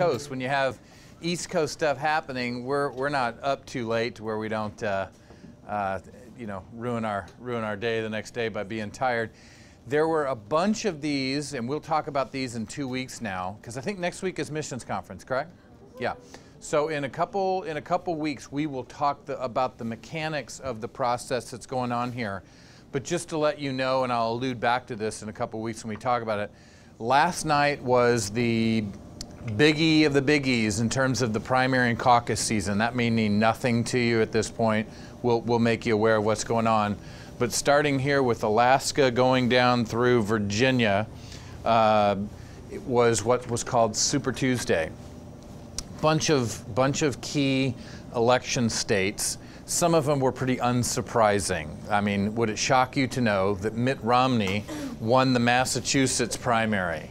Coast. When you have East Coast stuff happening, we're not up too late to where we don't you know, ruin our day the next day by being tired. There were a bunch of these, and we'll talk about these in 2 weeks now, because I think next week is missions conference, correct? Yeah. So in a couple weeks, we will talk about the mechanics of the process that's going on here. But just to let you know, and I'll allude back to this in a couple weeks when we talk about it, last night was the biggie of the biggies in terms of the primary and caucus season. That may mean nothing to you at this point. We'll make you aware of what's going on. But starting here with Alaska going down through Virginia, it was what was called Super Tuesday. Bunch of key election states. Some of them were pretty unsurprising. I mean, would it shock you to know that Mitt Romney won the Massachusetts primary?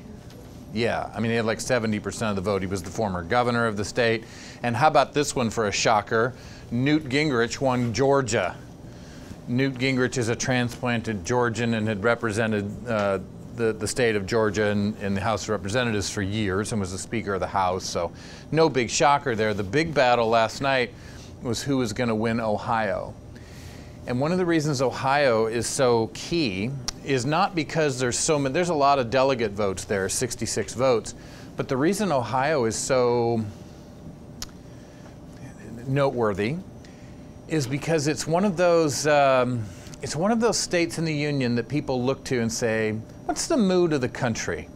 Yeah, I mean, he had like 70% of the vote. He was the former governor of the state. And how about this one for a shocker? Newt Gingrich won Georgia. Newt Gingrich is a transplanted Georgian and had represented the state of Georgia in the House of Representatives for years and was the Speaker of the House, so no big shocker there. The big battle last night was who was going to win Ohio. And one of the reasons Ohio is so key is not because there's a lot of delegate votes there, 66 votes, but the reason Ohio is so noteworthy is because it's one of those states in the Union that people look to and say, what's the mood of the country?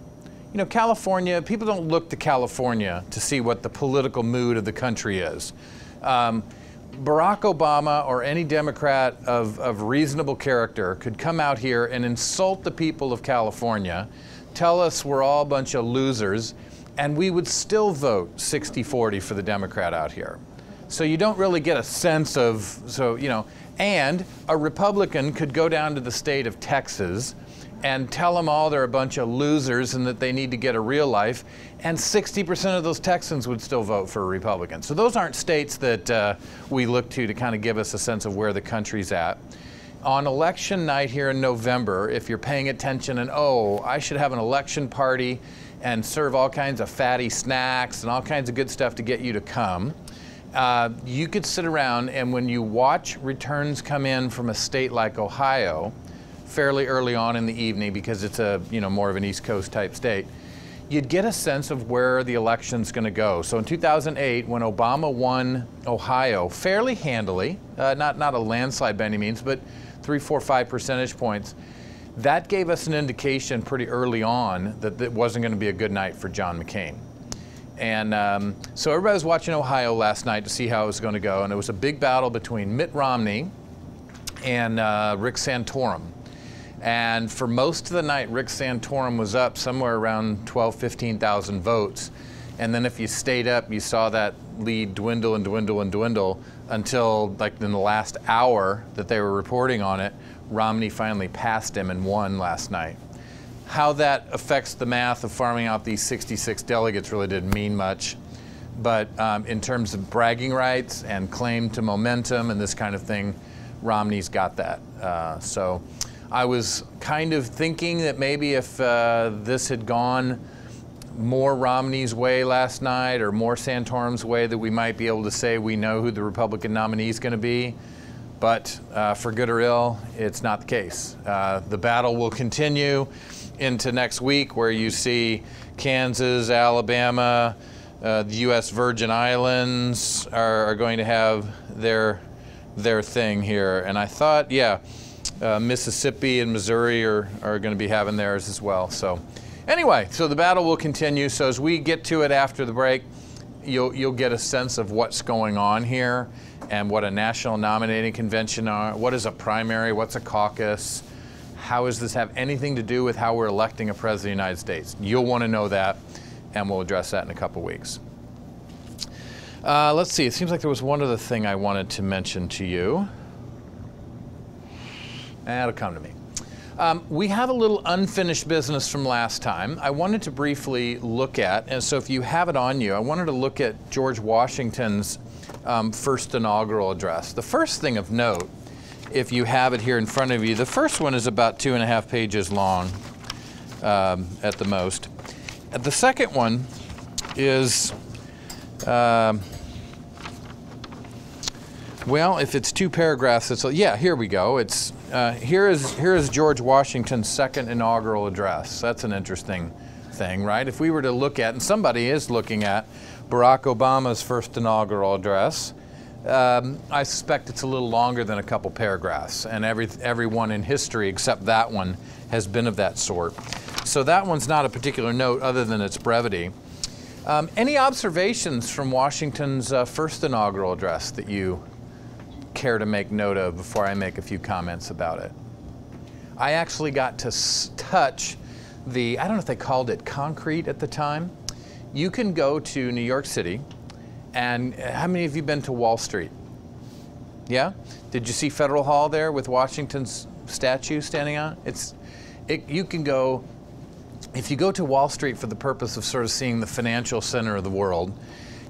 You know, California, people don't look to California to see what the political mood of the country is. Barack Obama or any Democrat of reasonable character could come out here and insult the people of California, tell us we're all a bunch of losers, and we would still vote 60-40 for the Democrat out here. So you don't really get a sense of, and a Republican could go down to the state of Texas and tell them all they're a bunch of losers and that they need to get a real life, and 60% of those Texans would still vote for a Republican. So those aren't states that we look to kind of give us a sense of where the country's at. On election night here in November, if you're paying attention and, oh, I should have an election party and serve all kinds of fatty snacks and all kinds of good stuff to get you to come, you could sit around and when you watch returns come in from a state like Ohio, fairly early on in the evening because it's a more of an East Coast type state, you'd get a sense of where the election's going to go. So in 2008, when Obama won Ohio fairly handily, not a landslide by any means, but 3, 4, 5 percentage points, that gave us an indication pretty early on that it wasn't going to be a good night for John McCain. And so everybody was watching Ohio last night to see how it was going to go, and it was a big battle between Mitt Romney and Rick Santorum. And for most of the night, Rick Santorum was up somewhere around 12,000, 15,000 votes. And then if you stayed up, you saw that lead dwindle and dwindle and dwindle until, like, in the last hour that they were reporting on it, Romney finally passed him and won last night. How that affects the math of farming out these 66 delegates really didn't mean much. But in terms of bragging rights and claim to momentum and this kind of thing, Romney's got that. So I was kind of thinking that maybe if this had gone more Romney's way last night or more Santorum's way, that we might be able to say we know who the Republican nominee is going to be. But for good or ill, it's not the case. The battle will continue into next week, where you see Kansas, Alabama, the U.S. Virgin Islands are going to have their thing here. And I thought, yeah, Mississippi and Missouri are going to be having theirs as well. So anyway, so the battle will continue. So as we get to it after the break, you'll get a sense of what's going on here and what a national nominating convention are, what is a primary, what's a caucus, how does this have anything to do with how we're electing a president of the United States. You'll want to know that, and we'll address that in a couple weeks. Let's see, it seems like there was one other thing I wanted to mention to you. That'll come to me. We have a little unfinished business from last time I wanted to briefly look at, and so if you have it on you, I wanted to look at George Washington's first inaugural address. The first thing of note, if you have it here in front of you, the first one is about 2.5 pages long at the most. The second one is, well, if it's 2 paragraphs, it's, yeah, here we go. It's, here is George Washington's second inaugural address. That's an interesting thing, right? If we were to look at, and somebody is looking at, Barack Obama's first inaugural address, I suspect it's a little longer than a couple paragraphs, and everyone in history except that one has been of that sort. So that one's not a particular note other than its brevity. Any observations from Washington's first inaugural address that you care to make note of before I make a few comments about it? I actually got to touch the, I don't know if they called it concrete at the time. You can go to New York City, and how many of you been to Wall Street? Yeah? Did you see Federal Hall there with Washington's statue standing on it? You can go, if you go to Wall Street for the purpose of sort of seeing the financial center of the world,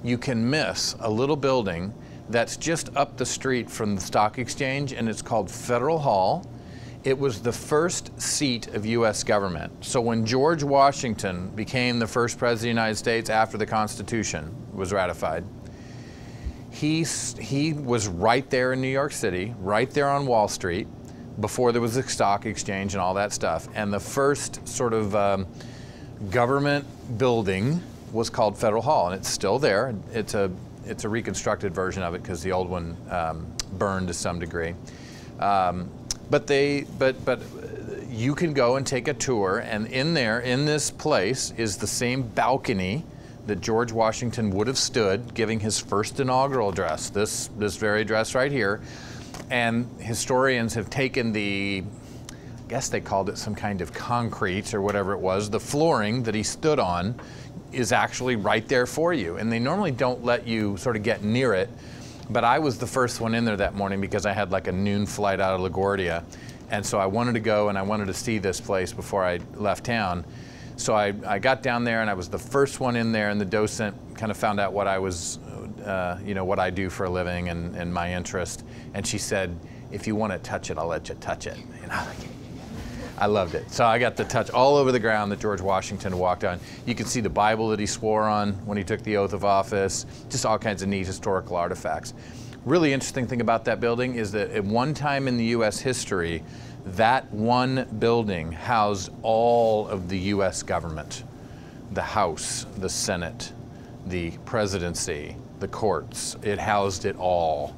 you can miss a little building that's just up the street from the stock exchange, and it's called Federal Hall. It was the first seat of U.S. government. So when George Washington became the first president of the United States after the Constitution was ratified, he was right there in New York City, right there on Wall Street, before there was a stock exchange and all that stuff. And the first sort of government building was called Federal Hall, and it's still there. It's a reconstructed version of it because the old one burned to some degree. But you can go and take a tour, and in this place is the same balcony that George Washington would have stood giving his first inaugural address, this very address right here. And historians have taken I guess they called it some kind of concrete or whatever it was, the flooring that he stood on is actually right there for you. And they normally don't let you sort of get near it. But I was the first one in there that morning because I had like a noon flight out of LaGuardia. And so I wanted to go and I wanted to see this place before I left town. So I got down there and I was the first one in there, and the docent kind of found out what I was, what I do for a living and my interest. And she said, if you want to touch it, I'll let you touch it. And I loved it. So I got to touch all over the ground that George Washington walked on. You can see the Bible that he swore on when he took the oath of office, just all kinds of neat historical artifacts. Really interesting thing about that building is that at one time in the U.S. history, that one building housed all of the U.S. government. The House, the Senate, the presidency, the courts. It housed it all.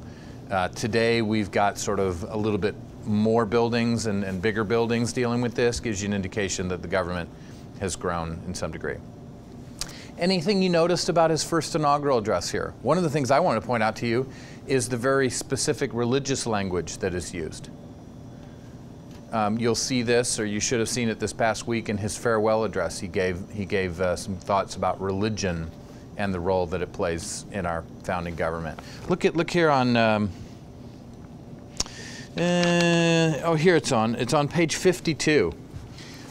Today we've got sort of a little bit more buildings and bigger buildings dealing with this. Gives you an indication that the government has grown in some degree. Anything you noticed about his first inaugural address here? One of the things I want to point out to you is the very specific religious language that is used. You'll see this, or you should have seen it this past week in his farewell address. He gave some thoughts about religion and the role that it plays in our founding government. Look here on. Here it's on page 52.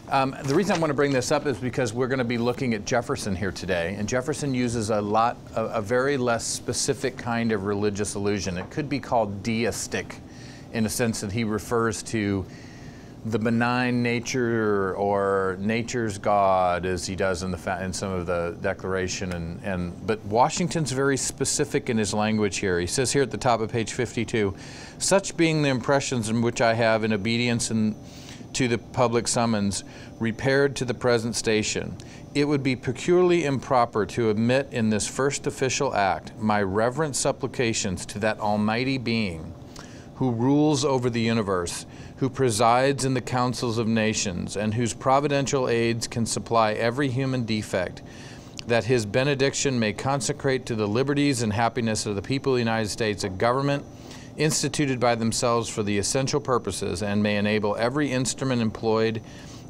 The reason I want to bring this up is because we're going to be looking at Jefferson here today, and Jefferson uses a very less specific kind of religious allusion. It could be called deistic, in a sense that he refers to the benign nature or nature's God, as he does in some of the Declaration. But Washington's very specific in his language here. He says here at the top of page 52, such being the impressions in which I have in obedience to the public summons, repaired to the present station, it would be peculiarly improper to omit in this first official act my reverent supplications to that Almighty Being who rules over the universe, who presides in the councils of nations, and whose providential aids can supply every human defect, that his benediction may consecrate to the liberties and happiness of the people of the United States a government instituted by themselves for the essential purposes, and may enable every instrument employed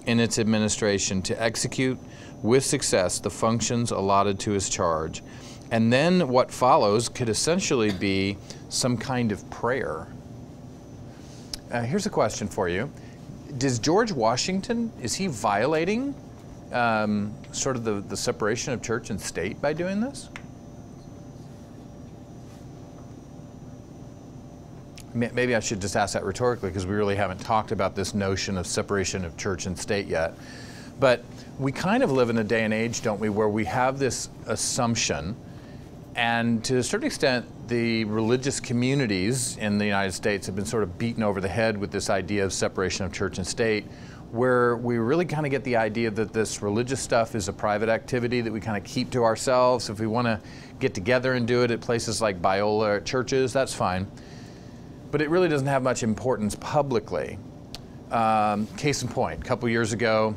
in its administration to execute with success the functions allotted to his charge. And then what follows could essentially be some kind of prayer. Here's a question for you. Does George Washington, is he violating sort of the separation of church and state by doing this? Maybe I should just ask that rhetorically, because we really haven't talked about this notion of separation of church and state yet. But we kind of live in a day and age, don't we, where we have this assumption, and to a certain extent, the religious communities in the United States have been sort of beaten over the head with this idea of separation of church and state, where we really kind of get the idea that this religious stuff is a private activity that we kind of keep to ourselves. If we want to get together and do it at places like Biola or churches, that's fine. But it really doesn't have much importance publicly. Case in point, a couple years ago,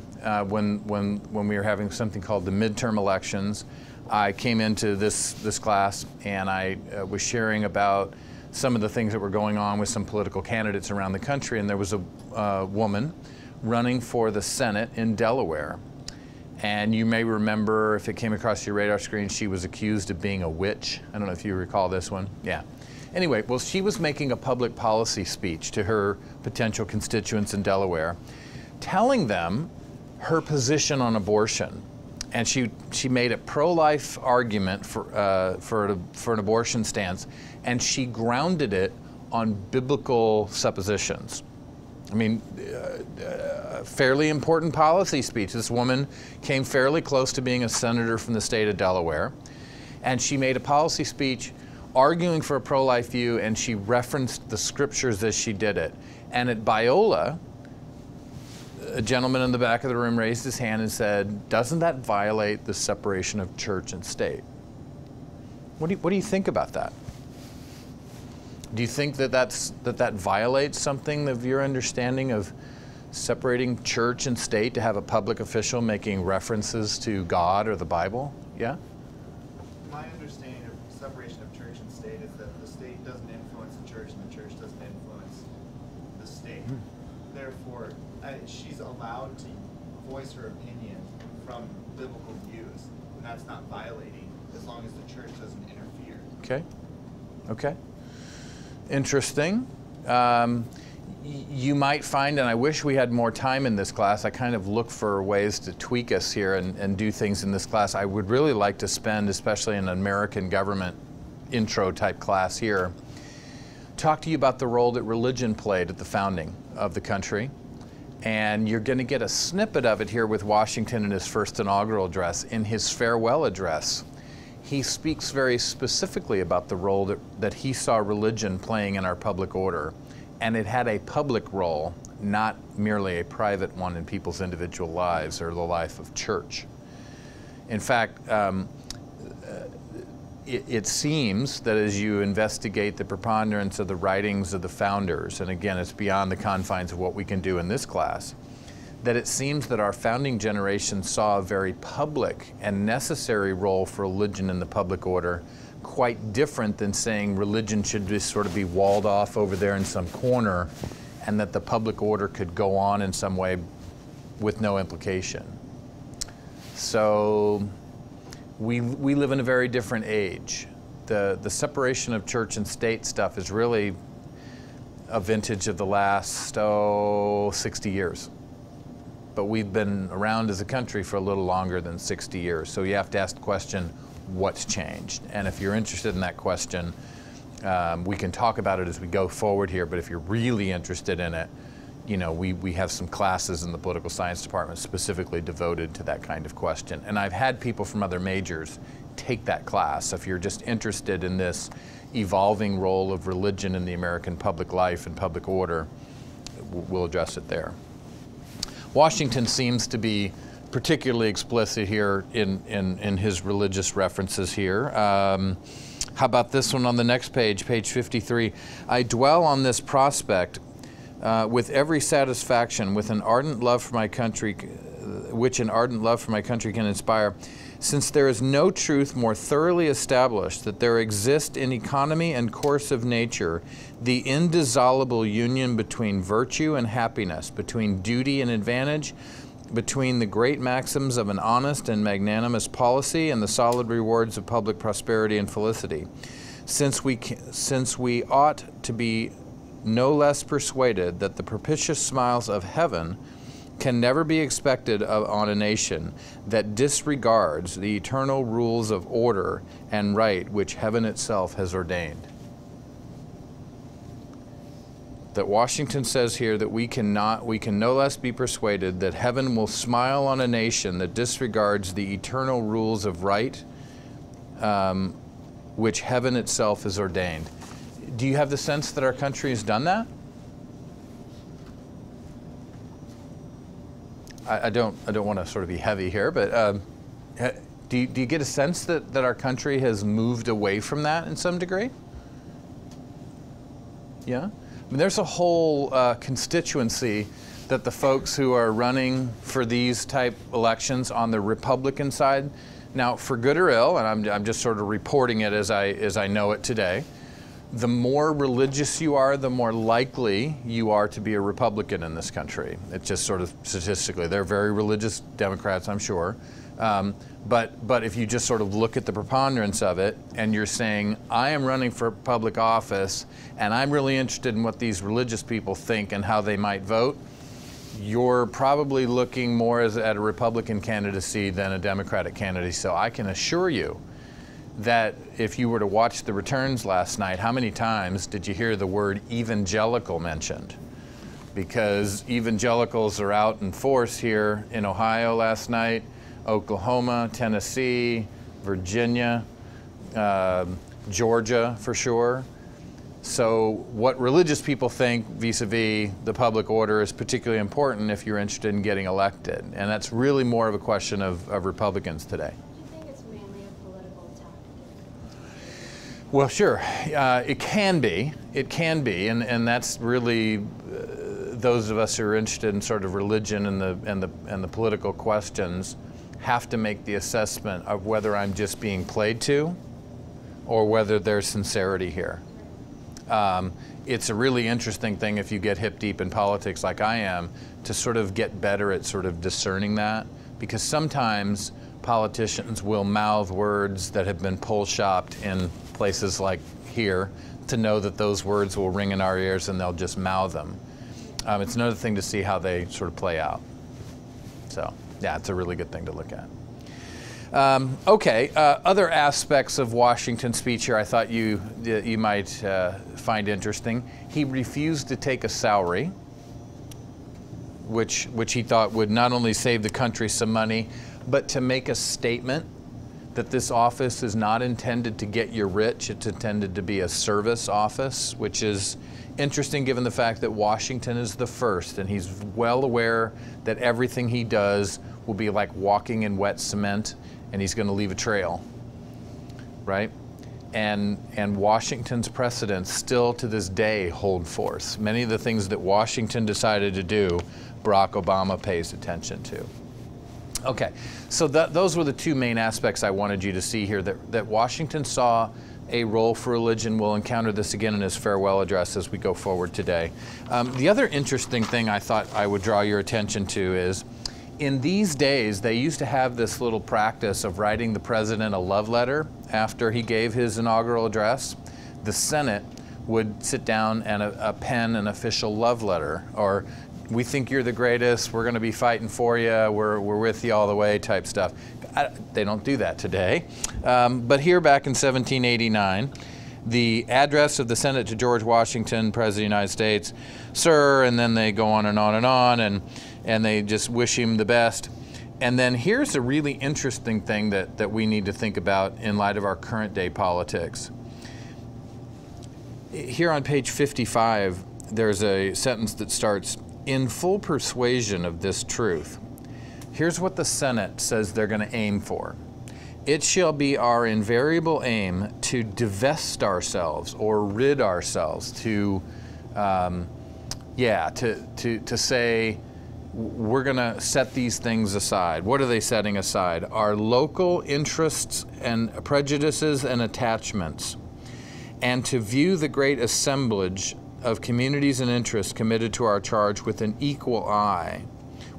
when we were having something called the midterm elections, I came into this class and I was sharing about some of the things that were going on with some political candidates around the country, and there was a woman running for the Senate in Delaware. And you may remember, if it came across your radar screen, she was accused of being a witch. I don't know if you recall this one. Yeah. Anyway, well, she was making a public policy speech to her potential constituents in Delaware, telling them her position on abortion. And she made a pro-life argument for an abortion stance, and she grounded it on biblical suppositions. I mean, fairly important policy speech. This woman came fairly close to being a senator from the state of Delaware, and she made a policy speech arguing for a pro-life view, and she referenced the scriptures as she did it. And at Biola, a gentleman in the back of the room raised his hand and said, "Doesn't that violate the separation of church and state?" What do you think about that? Do you think that that violates something of your understanding of separating church and state, to have a public official making references to God or the Bible? Yeah? My understanding of separation of church and state is that the state doesn't influence the church and the church doesn't influence the state. Therefore, she's allowed to voice her opinion from biblical views, and that's not violating as long as the church doesn't interfere. Okay. Okay. Interesting. You might find, and I wish we had more time in this class, I kind of look for ways to tweak us here and do things in this class. I would really like to spend, especially in an American government intro type class here, talk to you about the role that religion played at the founding of the country. And you're going to get a snippet of it here with Washington in his first inaugural address. In his farewell address, he speaks very specifically about the role that he saw religion playing in our public order. And it had a public role, not merely a private one in people's individual lives or the life of church. In fact, it seems that as you investigate the preponderance of the writings of the founders, and again, it's beyond the confines of what we can do in this class, that it seems that our founding generation saw a very public and necessary role for religion in the public order, quite different than saying religion should just sort of be walled off over there in some corner, and that the public order could go on in some way with no implication. So we live in a very different age. The separation of church and state stuff is really a vintage of the last, 60 years. But we've been around as a country for a little longer than 60 years. So you have to ask the question, what's changed? And if you're interested in that question, we can talk about it as we go forward here, but if you're really interested in it, you know, we have some classes in the political science department specifically devoted to that kind of question. And I've had people from other majors take that class. If you're just interested in this evolving role of religion in the American public life and public order, we'll address it there. Washington seems to be particularly explicit here in his religious references here. How about this one on the next page, page 53? "I dwell on this prospect with every satisfaction, with an ardent love for my country, which an ardent love for my country can inspire, since there is no truth more thoroughly established that there exists in economy and course of nature the indissoluble union between virtue and happiness, between duty and advantage, between the great maxims of an honest and magnanimous policy and the solid rewards of public prosperity and felicity. Since we ought to be no less persuaded that the propitious smiles of heaven can never be expected on a nation that disregards the eternal rules of order and right which heaven itself has ordained." that Washington says here that we can no less be persuaded that heaven will smile on a nation that disregards the eternal rules of right, which heaven itself has ordained. Do you have the sense that our country has done that? I don't want to sort of be heavy here, but do you get a sense that our country has moved away from that in some degree? Yeah? I mean, there's a whole constituency that the folks who are running for these type elections on the Republican side, now for good or ill, and I'm just sort of reporting it as I know it today, the more religious you are, the more likely you are to be a Republican in this country. It's just sort of statistically. They're very religious Democrats, I'm sure. But if you just sort of look at the preponderance of it and you're saying, I am running for public office and I'm really interested in what these religious people think and how they might vote, you're probably looking more at a Republican candidacy than a Democratic candidacy. So I can assure you that if you were to watch the returns last night, how many times did you hear the word evangelical mentioned? Because evangelicals are out in force here in Ohio last night, Oklahoma, Tennessee, Virginia, Georgia for sure. So what religious people think vis-a-vis the public order is particularly important if you're interested in getting elected. And that's really more of a question of Republicans today. Well, sure, it can be, and that's really those of us who are interested in sort of religion and the political questions have to make the assessment of whether I'm just being played to, or whether there's sincerity here. It's a really interesting thing if you get hip deep in politics like I am to sort of get better at sort of discerning that, because sometimes politicians will mouth words that have been poll-shopped in places like here to know that those words will ring in our ears and they'll just mouth them. It's another thing to see how they sort of play out. So, yeah, it's a really good thing to look at. Okay, other aspects of Washington's speech here I thought you might find interesting. He refused to take a salary, which he thought would not only save the country some money, but to make a statement that this office is not intended to get you rich, it's intended to be a service office, which is interesting given the fact that Washington is the first, and he's well aware that everything he does will be like walking in wet cement, and he's going to leave a trail, right? And Washington's precedents still to this day hold force. Many of the things that Washington decided to do, Barack Obama pays attention to. Okay, so those were the two main aspects I wanted you to see here, that Washington saw a role for religion. We'll encounter this again in his farewell address as we go forward today. The other interesting thing I thought I would draw your attention to is, in these days, they used to have this little practice of writing the president a love letter after he gave his inaugural address. The Senate would sit down and pen an official love letter, or we think you're the greatest, we're going to be fighting for you, we're with you all the way type stuff. They don't do that today. But here back in 1789, the address of the Senate to George Washington, President of the United States, sir, and then they go on and on and on, and they just wish him the best. And then here's a really interesting thing that we need to think about in light of our current day politics. Here on page 55, there's a sentence that starts, "In full persuasion of this truth." Here's what the Senate says they're going to aim for. "It shall be our invariable aim to divest ourselves or rid ourselves, to say we're going to set these things aside." What are they setting aside? "Our local interests and prejudices and attachments, and to view the great assemblage of communities and interests committed to our charge with an equal eye.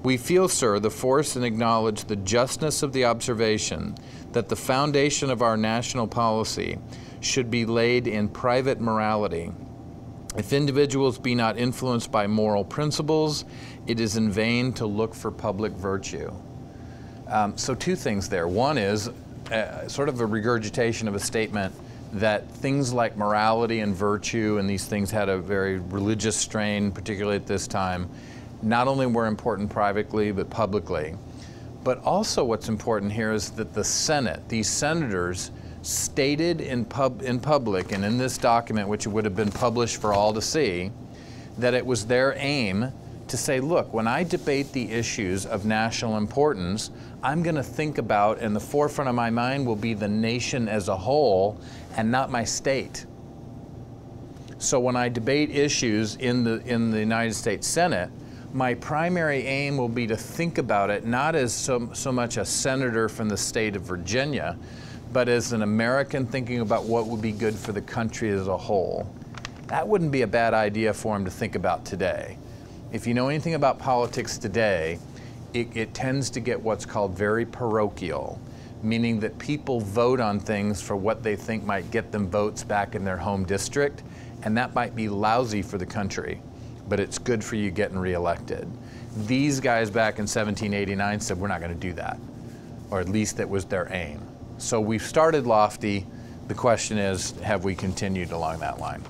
We feel, sir, the force and acknowledge the justness of the observation that the foundation of our national policy should be laid in private morality. If individuals be not influenced by moral principles, it is in vain to look for public virtue." So two things there. One is sort of a regurgitation of a statement that things like morality and virtue and these things had a very religious strain, particularly at this time, not only were important privately but publicly. But also what's important here is that the Senate, these senators, stated in public and in this document, which would have been published for all to see, that it was their aim to say, look, when I debate the issues of national importance, I'm going to think about, and the forefront of my mind will be the nation as a whole and not my state. So when I debate issues in the United States Senate, my primary aim will be to think about it not as so much a senator from the state of Virginia, but as an American thinking about what would be good for the country as a whole. That wouldn't be a bad idea for him to think about today. If you know anything about politics today, it tends to get what's called very parochial, meaning that people vote on things for what they think might get them votes back in their home district, and that might be lousy for the country, but it's good for you getting reelected. These guys back in 1789 said, we're not going to do that, or at least that was their aim. So we've started lofty. The question is, have we continued along that line?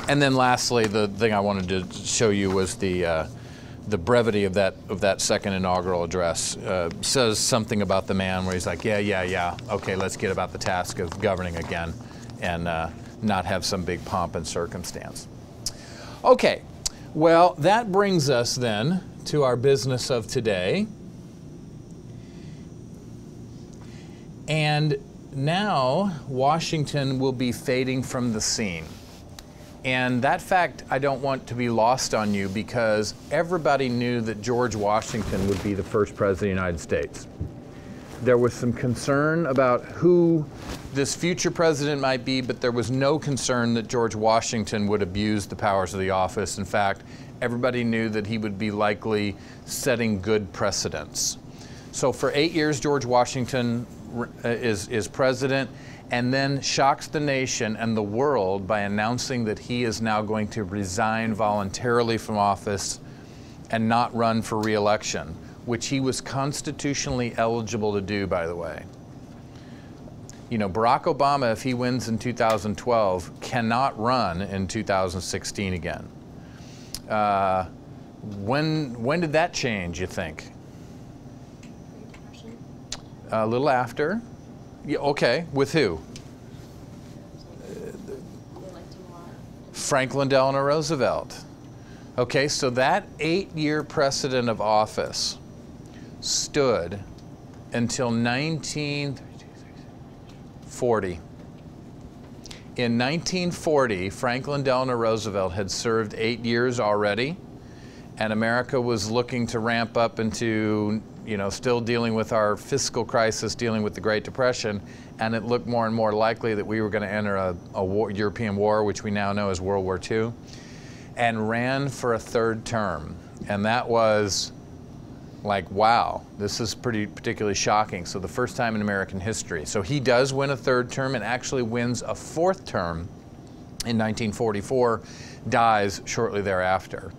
And then lastly, the thing I wanted to show you was the brevity of that second inaugural address. Says something about the man where he's like, yeah, okay, let's get about the task of governing again and not have some big pomp and circumstance. Okay, well, that brings us then to our business of today. And now Washington will be fading from the scene. And that fact I don't want to be lost on you, because everybody knew that George Washington would be the first president of the United States. There was some concern about who this future president might be, but there was no concern that George Washington would abuse the powers of the office. In fact, everybody knew that he would be likely setting good precedents. So for 8 years, George Washington is president, and then shocks the nation and the world by announcing that he is now going to resign voluntarily from office and not run for re-election, which he was constitutionally eligible to do, by the way. You know, Barack Obama, if he wins in 2012, cannot run in 2016 again. When did that change, you think? A little after. Yeah, okay, with who? Franklin Delano Roosevelt. Okay, so that 8-year precedent of office stood until 1940. In 1940, Franklin Delano Roosevelt had served 8 years already, and America was looking to ramp up into, you know, still dealing with our fiscal crisis, dealing with the Great Depression, and it looked more and more likely that we were going to enter a European war, which we now know as World War II, and ran for a third term. And that was like, wow, this is particularly shocking. So the first time in American history. So he does win a third term and actually wins a fourth term in 1944, dies shortly thereafter.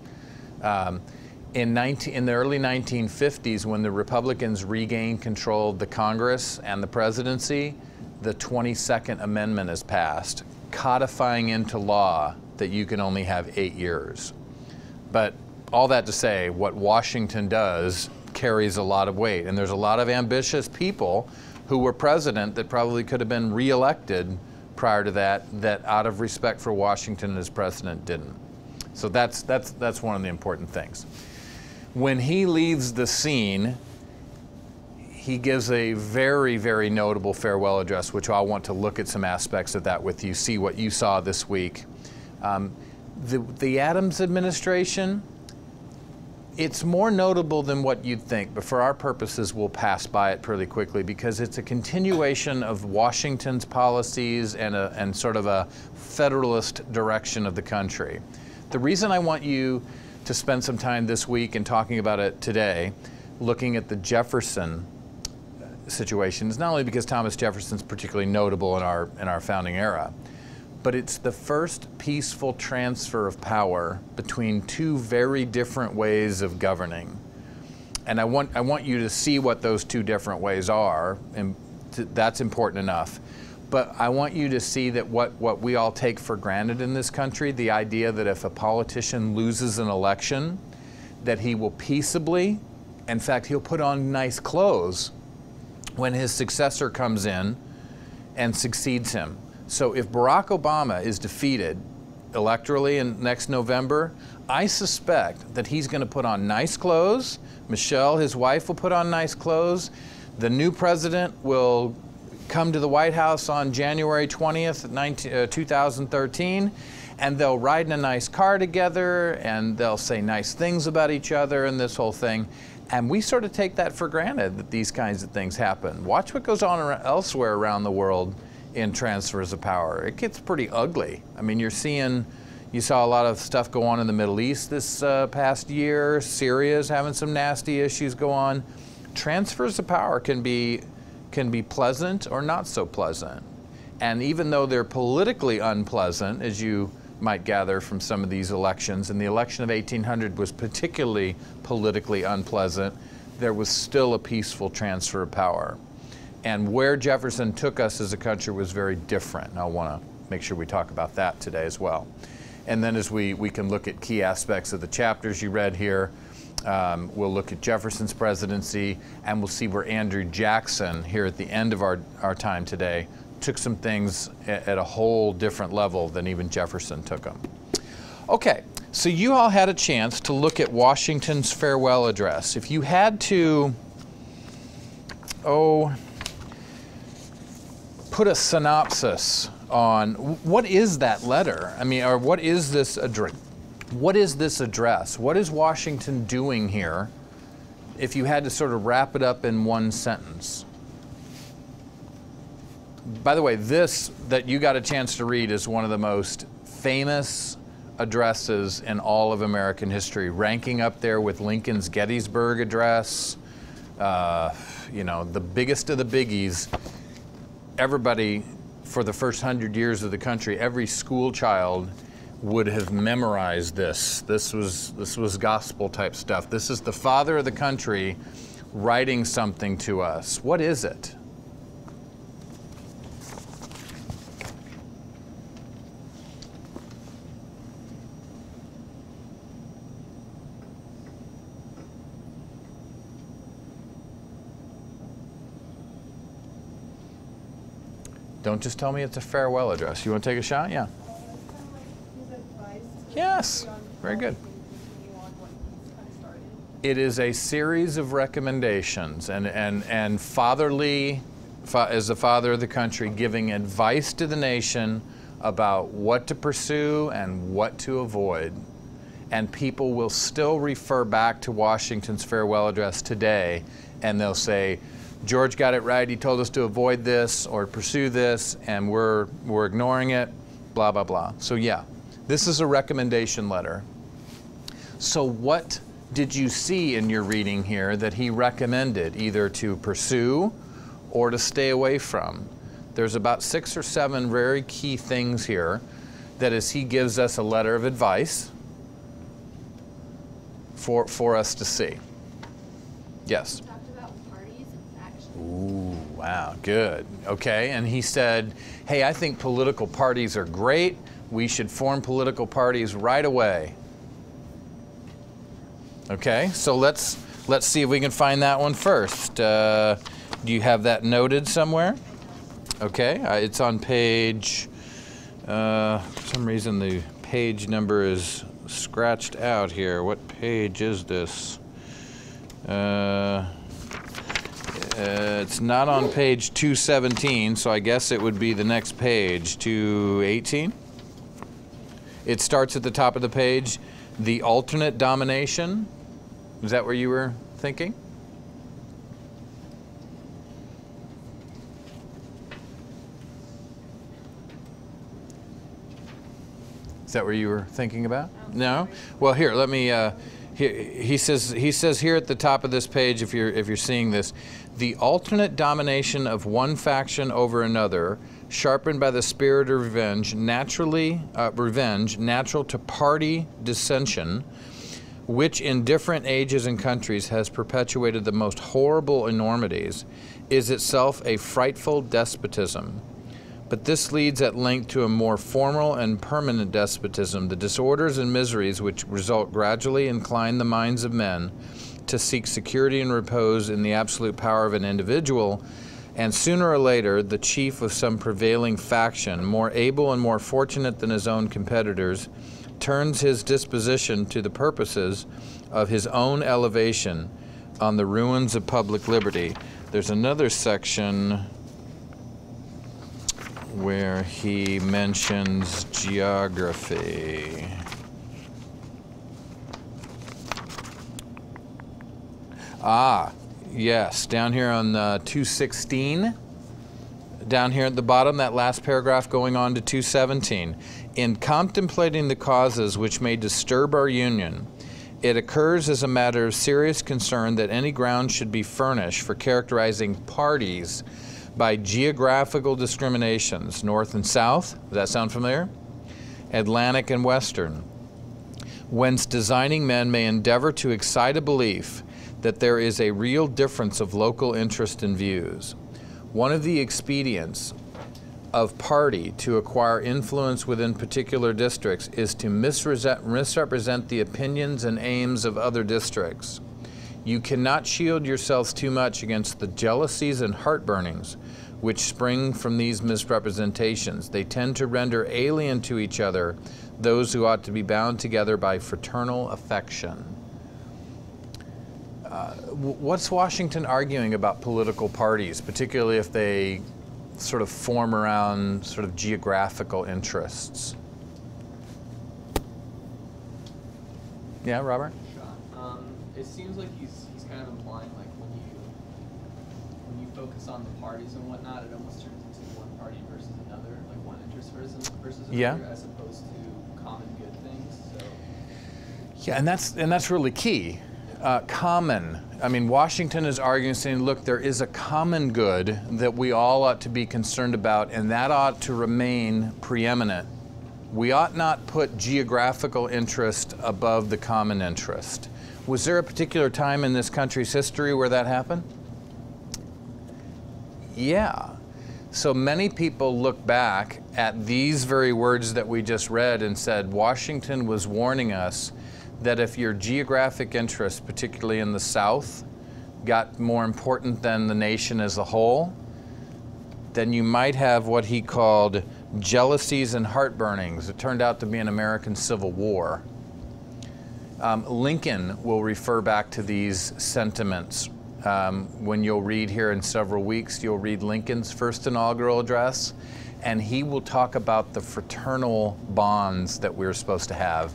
In the early 1950s, when the Republicans regained control of the Congress and the presidency, the 22nd Amendment is passed, codifying into law that you can only have 8 years. But all that to say, what Washington does carries a lot of weight, and there's a lot of ambitious people who were president that probably could have been re-elected prior to that out of respect for Washington as president didn't. So that's one of the important things. When he leaves the scene, he gives a very, very notable farewell address, which I want to look at some aspects of that with you, see what you saw this week. The Adams administration, it's more notable than what you'd think, but for our purposes, we'll pass by it pretty quickly because it's a continuation of Washington's policies and sort of a federalist direction of the country. The reason I want you to spend some time this week and talking about it today, looking at the Jefferson situation, is not only because Thomas Jefferson's particularly notable in our founding era, but it's the first peaceful transfer of power between two very different ways of governing. And I want you to see what those two different ways are, and that's important enough. But I want you to see that what we all take for granted in this country, the idea that if a politician loses an election, that he will peaceably, in fact, he'll put on nice clothes when his successor comes in and succeeds him. So if Barack Obama is defeated electorally in next November, I suspect that he's going to put on nice clothes. Michelle, his wife, will put on nice clothes. The new president will come to the White House on January 20th, 2013, and they'll ride in a nice car together, and they'll say nice things about each other and this whole thing. And we sort of take that for granted, that these kinds of things happen. Watch what goes on elsewhere around the world in transfers of power. It gets pretty ugly. I mean, you saw a lot of stuff go on in the Middle East this past year. Syria's having some nasty issues go on. Transfers of power can be pleasant or not so pleasant. And even though they're politically unpleasant, as you might gather from some of these elections, and the election of 1800 was particularly politically unpleasant, there was still a peaceful transfer of power. And where Jefferson took us as a country was very different. And I want to make sure we talk about that today as well. And then as we can look at key aspects of the chapters you read here, we'll look at Jefferson's presidency, and we'll see where Andrew Jackson, here at the end of our time today, took some things at a whole different level than even Jefferson took them. Okay, so you all had a chance to look at Washington's farewell address. If you had to, put a synopsis on what is that letter? I mean, or what is this address? What is this address? What is Washington doing here? If you had to sort of wrap it up in one sentence. By the way, this that you got a chance to read is one of the most famous addresses in all of American history, ranking up there with Lincoln's Gettysburg address, you know, the biggest of the biggies. Everybody, for the first 100 years of the country, every school child would have memorized this. This was gospel type stuff. This is the father of the country writing something to us. What is it? Don't just tell me it's a farewell address. You want to take a shot? Yeah. Yes. Very good. It is a series of recommendations and fatherly, as the father of the country, giving advice to the nation about what to pursue and what to avoid. And people will still refer back to Washington's farewell address today, and they'll say, George got it right, he told us to avoid this or pursue this, and we're ignoring it, blah, blah, blah. So yeah, this is a recommendation letter. So what did you see in your reading here that he recommended either to pursue or to stay away from? There's about 6 or 7 very key things here that as he gives us a letter of advice for us to see. Yes? Ooh, wow, good. Okay, and he said, hey, I think political parties are great. We should form political parties right away. Okay, so let's see if we can find that one first. Do you have that noted somewhere? Okay, it's on page, for some reason the page number is scratched out here. What page is this? It's not on page 217, so I guess it would be the next page, 218. It starts at the top of the page, the alternate domination. Is that where you were thinking? Is that where you were thinking about? No? Well, here, let me, he says here at the top of this page, if you're seeing this, the alternate domination of one faction over another, sharpened by the spirit of revenge, natural to party dissension, which in different ages and countries has perpetuated the most horrible enormities, is itself a frightful despotism. but this leads at length to a more formal and permanent despotism. The disorders and miseries which result gradually incline the minds of men to seek security and repose in the absolute power of an individual, and sooner or later the chief of some prevailing faction, more able and more fortunate than his own competitors, turns his disposition to the purposes of his own elevation on the ruins of public liberty. There's another section where he mentions geography. Ah, yes, down here on 216, down here at the bottom, that last paragraph going on to 217. In contemplating the causes which may disturb our union, it occurs as a matter of serious concern that any ground should be furnished for characterizing parties by geographical discriminations, north and south, does that sound familiar? Atlantic and western, whence designing men may endeavor to excite a belief that there is a real difference of local interest and views. One of the expedients of party to acquire influence within particular districts is to misrepresent the opinions and aims of other districts. You cannot shield yourselves too much against the jealousies and heartburnings which spring from these misrepresentations. They tend to render alien to each other those who ought to be bound together by fraternal affection. What's Washington arguing about political parties, particularly if they sort of form around sort of geographical interests? Yeah, Robert? It seems like he's kind of implying, like, when you focus on the parties and whatnot, it almost turns into one party versus another, like one interest versus another, as opposed to common good things. So yeah, and that's really key. Common. I mean, Washington is arguing, saying, look, there is a common good that we all ought to be concerned about, and that ought to remain preeminent. We ought not put geographical interest above the common interest. Was there a particular time in this country's history where that happened? Yeah. So many people look back at these very words that we just read and said, Washington was warning us that if your geographic interest, particularly in the South, got more important than the nation as a whole, then you might have what he called jealousies and heartburnings. It turned out to be an American Civil War. Lincoln will refer back to these sentiments. When you'll read here in several weeks, you'll read Lincoln's first inaugural address, and he will talk about the fraternal bonds that we're supposed to have.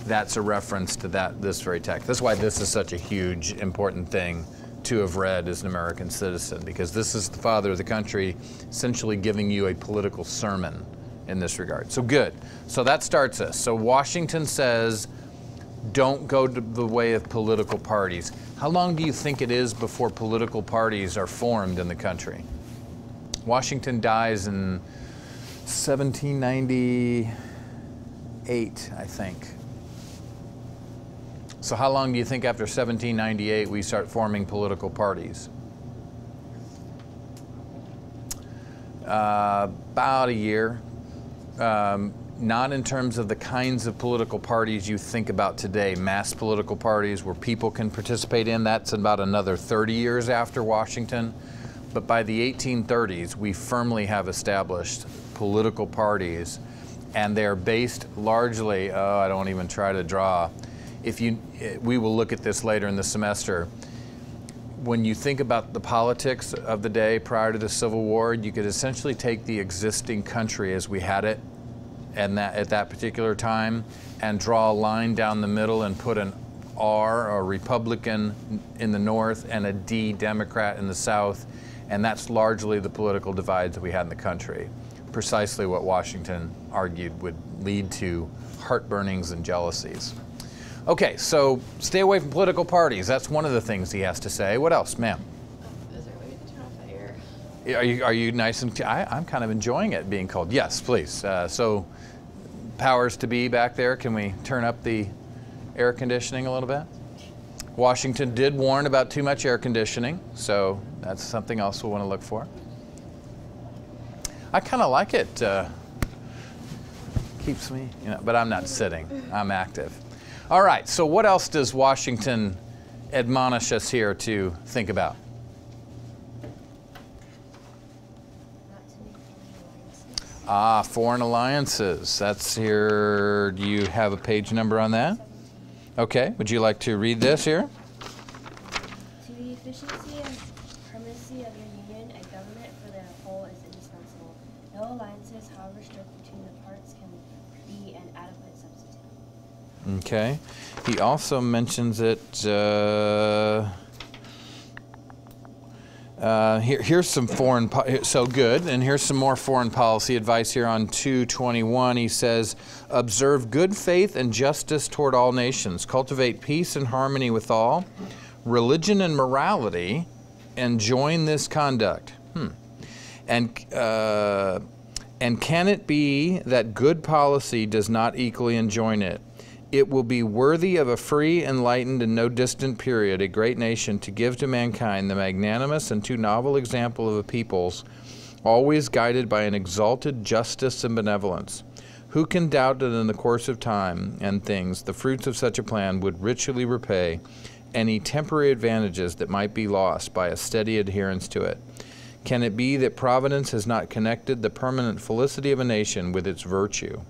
That's a reference to this very text. That's why this is such a huge, important thing to have read as an American citizen, because this is the father of the country essentially giving you a political sermon in this regard. So good. So that starts us. So Washington says, don't go to the way of political parties. How long do you think it is before political parties are formed in the country? Washington dies in 1798, I think. So how long do you think after 1798 we start forming political parties? About a year. Not in terms of the kinds of political parties you think about today, mass political parties where people can participate in. That's about another 30 years after Washington. But by the 1830s, we firmly have established political parties, and they're based largely, I don't even try to draw. We will look at this later in the semester. When you think about the politics of the day prior to the Civil War, you could essentially take the existing country as we had it and at that particular time and draw a line down the middle and put an R, or Republican, in the north and a D, Democrat, in the south, and that's largely the political divides that we had in the country. Precisely what Washington argued would lead to heartburnings and jealousies. Okay, so stay away from political parties. That's one of the things he has to say. What else, ma'am? Is there a way we can turn off the air? Are you nice and? I'm kind of enjoying it being cold. Yes, please. So, powers to be back there. Can we turn up the air conditioning a little bit? Washington did warn about too much air conditioning, so that's something else we'll want to look for. I kind of like it. Keeps me, you know, but I'm not sitting. I'm active. All right, so what else does Washington admonish us here to think about? Foreign alliances. That's here. Do you have a page number on that? Okay, would you like to read this here? To the efficiency and permanency of your union, a government for the whole is indispensable. No alliances, however strict between the parts, can be an adequate substitute. Okay. He also mentions it. Here's some foreign, so good, and here's some more foreign policy advice here on 221. He says, observe good faith and justice toward all nations, cultivate peace and harmony with all, religion and morality, and join this conduct. And can it be that good policy does not equally enjoin it? It will be worthy of a free, enlightened, and no distant period, a great nation, to give to mankind the magnanimous and too novel example of a people's, always guided by an exalted justice and benevolence. Who can doubt that in the course of time and things, the fruits of such a plan would richly repay any temporary advantages that might be lost by a steady adherence to it? Can it be that Providence has not connected the permanent felicity of a nation with its virtue?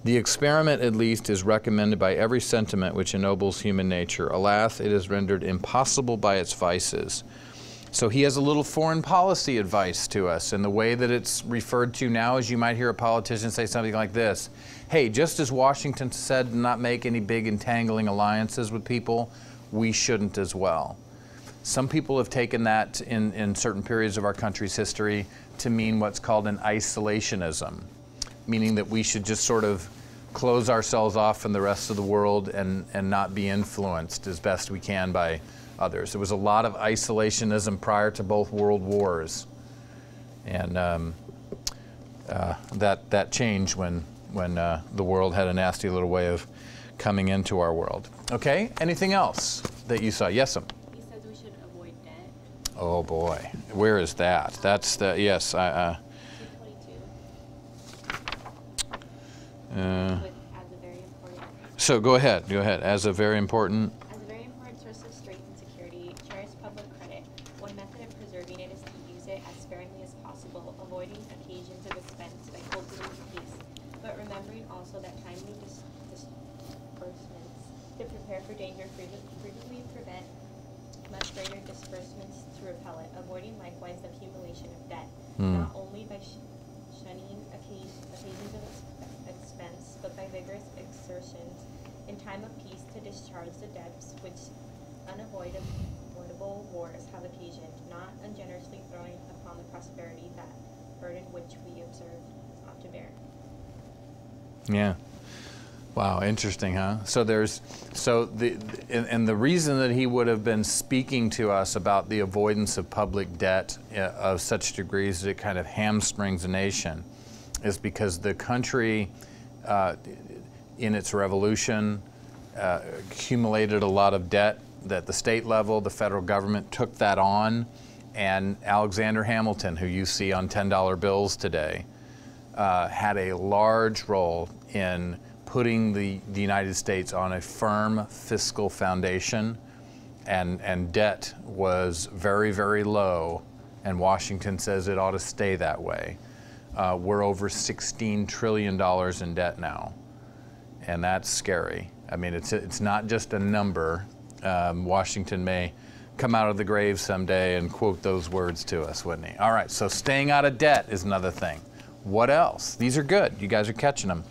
The experiment, at least, is recommended by every sentiment which ennobles human nature. Alas, it is rendered impossible by its vices. So he has a little foreign policy advice to us, and the way that it's referred to now is you might hear a politician say something like this: hey, just as Washington said not make any big entangling alliances with people, we shouldn't as well. Some people have taken that in certain periods of our country's history to mean what's called an isolationism, meaning that we should just sort of close ourselves off from the rest of the world and not be influenced as best we can by others. There was a lot of isolationism prior to both world wars, and that changed when the world had a nasty little way of coming into our world. Okay, anything else that you saw? Yes, ma'am. He says we should avoid debt. Oh boy, where is that? That's the, yes, As a very important. so go ahead, as a very important. As a very important source of strength and security, cherish public credit. One method of preserving it is to use it as sparingly as possible, avoiding occasions of expense by cultivating peace, but remembering also that timely disbursements to prepare for danger frequently prevent much greater disbursements to repel it, avoiding likewise the accumulation of debt, not only by shunning occasions of expense, but by vigorous exertions in time of peace to discharge the debts which unavoidable wars have occasioned, not ungenerously throwing upon the prosperity that burden which we observe ought to bear. Yeah. Wow, interesting, huh? So the reason that he would have been speaking to us about the avoidance of public debt of such degrees that it kind of hamstrings a nation is because the country in its revolution accumulated a lot of debt that the state level, the federal government took that on, and Alexander Hamilton, who you see on $10 bills today, had a large role in putting the United States on a firm fiscal foundation, and debt was very, very low, and Washington says it ought to stay that way. We're over $16 trillion in debt now, and that's scary. I mean, it's not just a number. Washington may come out of the grave someday and quote those words to us, wouldn't he? All right, so staying out of debt is another thing. What else? These are good. You guys are catching them.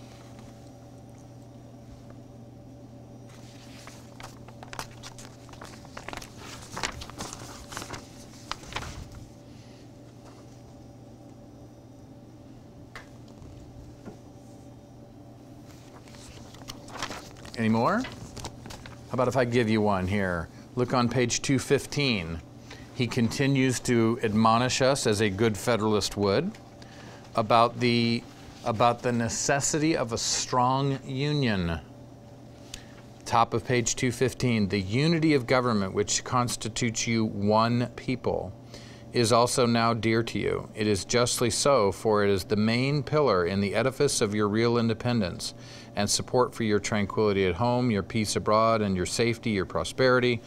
Any more? How about if I give you one here? Look on page 215. He continues to admonish us, as a good Federalist would, about the necessity of a strong union. Top of page 215, the unity of government which constitutes you one people. is also now dear to you. It is justly so, for it is the main pillar in the edifice of your real independence and support for your tranquility at home, your peace abroad, and your safety, your prosperity,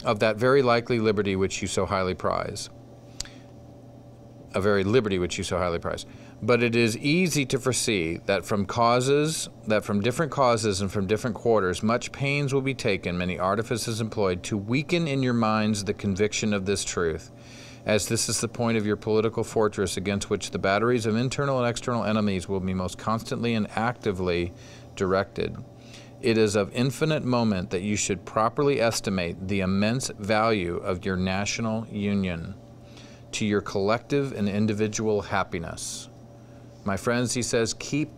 of that very likely liberty which you so highly prize. A very liberty which you so highly prize. But it is easy to foresee that from different causes and from different quarters, much pains will be taken, many artifices employed, to weaken in your minds the conviction of this truth, as this is the point of your political fortress against which the batteries of internal and external enemies will be most constantly and actively directed. It is of infinite moment that you should properly estimate the immense value of your national union to your collective and individual happiness. My friends, he says, keep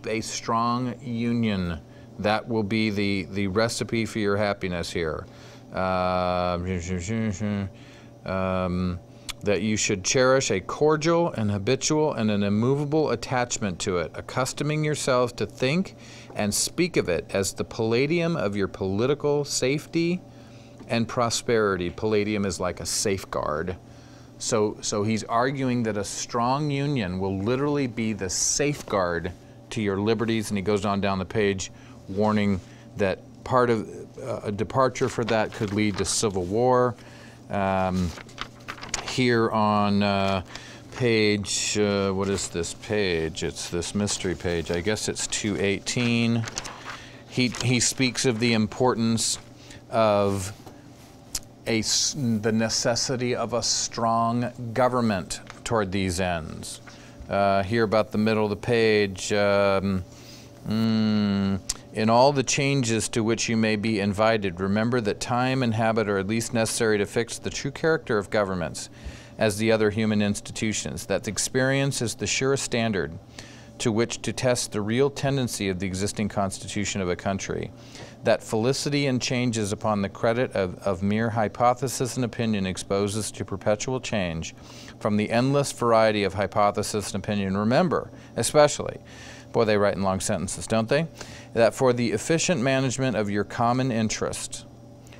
a strong union. That will be the recipe for your happiness here. That you should cherish a cordial and habitual and an immovable attachment to it, accustoming yourselves to think and speak of it as the palladium of your political safety and prosperity. Palladium is like a safeguard. So he's arguing that a strong union will literally be the safeguard to your liberties, and he goes on down the page warning that part of a departure for that could lead to civil war. Here on page, what is this page? It's this mystery page. I guess it's 218. He speaks of the importance of the necessity of a strong government toward these ends. Here about the middle of the page, in all the changes to which you may be invited, remember that time and habit are at least necessary to fix the true character of governments as the other human institutions, that experience is the surest standard to which to test the real tendency of the existing constitution of a country, that felicity and changes upon the credit of mere hypothesis and opinion exposes to perpetual change from the endless variety of hypothesis and opinion. Remember, especially, boy, they write in long sentences, don't they? That for the efficient management of your common interest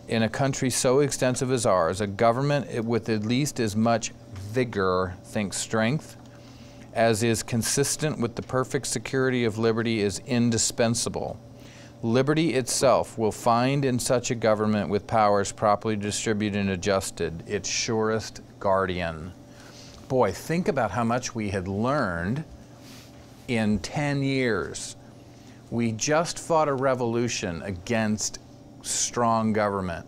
in a country so extensive as ours, a government with at least as much vigor, think strength, as is consistent with the perfect security of liberty is indispensable. Liberty itself will find in such a government with powers properly distributed and adjusted its surest guardian. Boy, think about how much we had learned in 10 years. We just fought a revolution against strong government,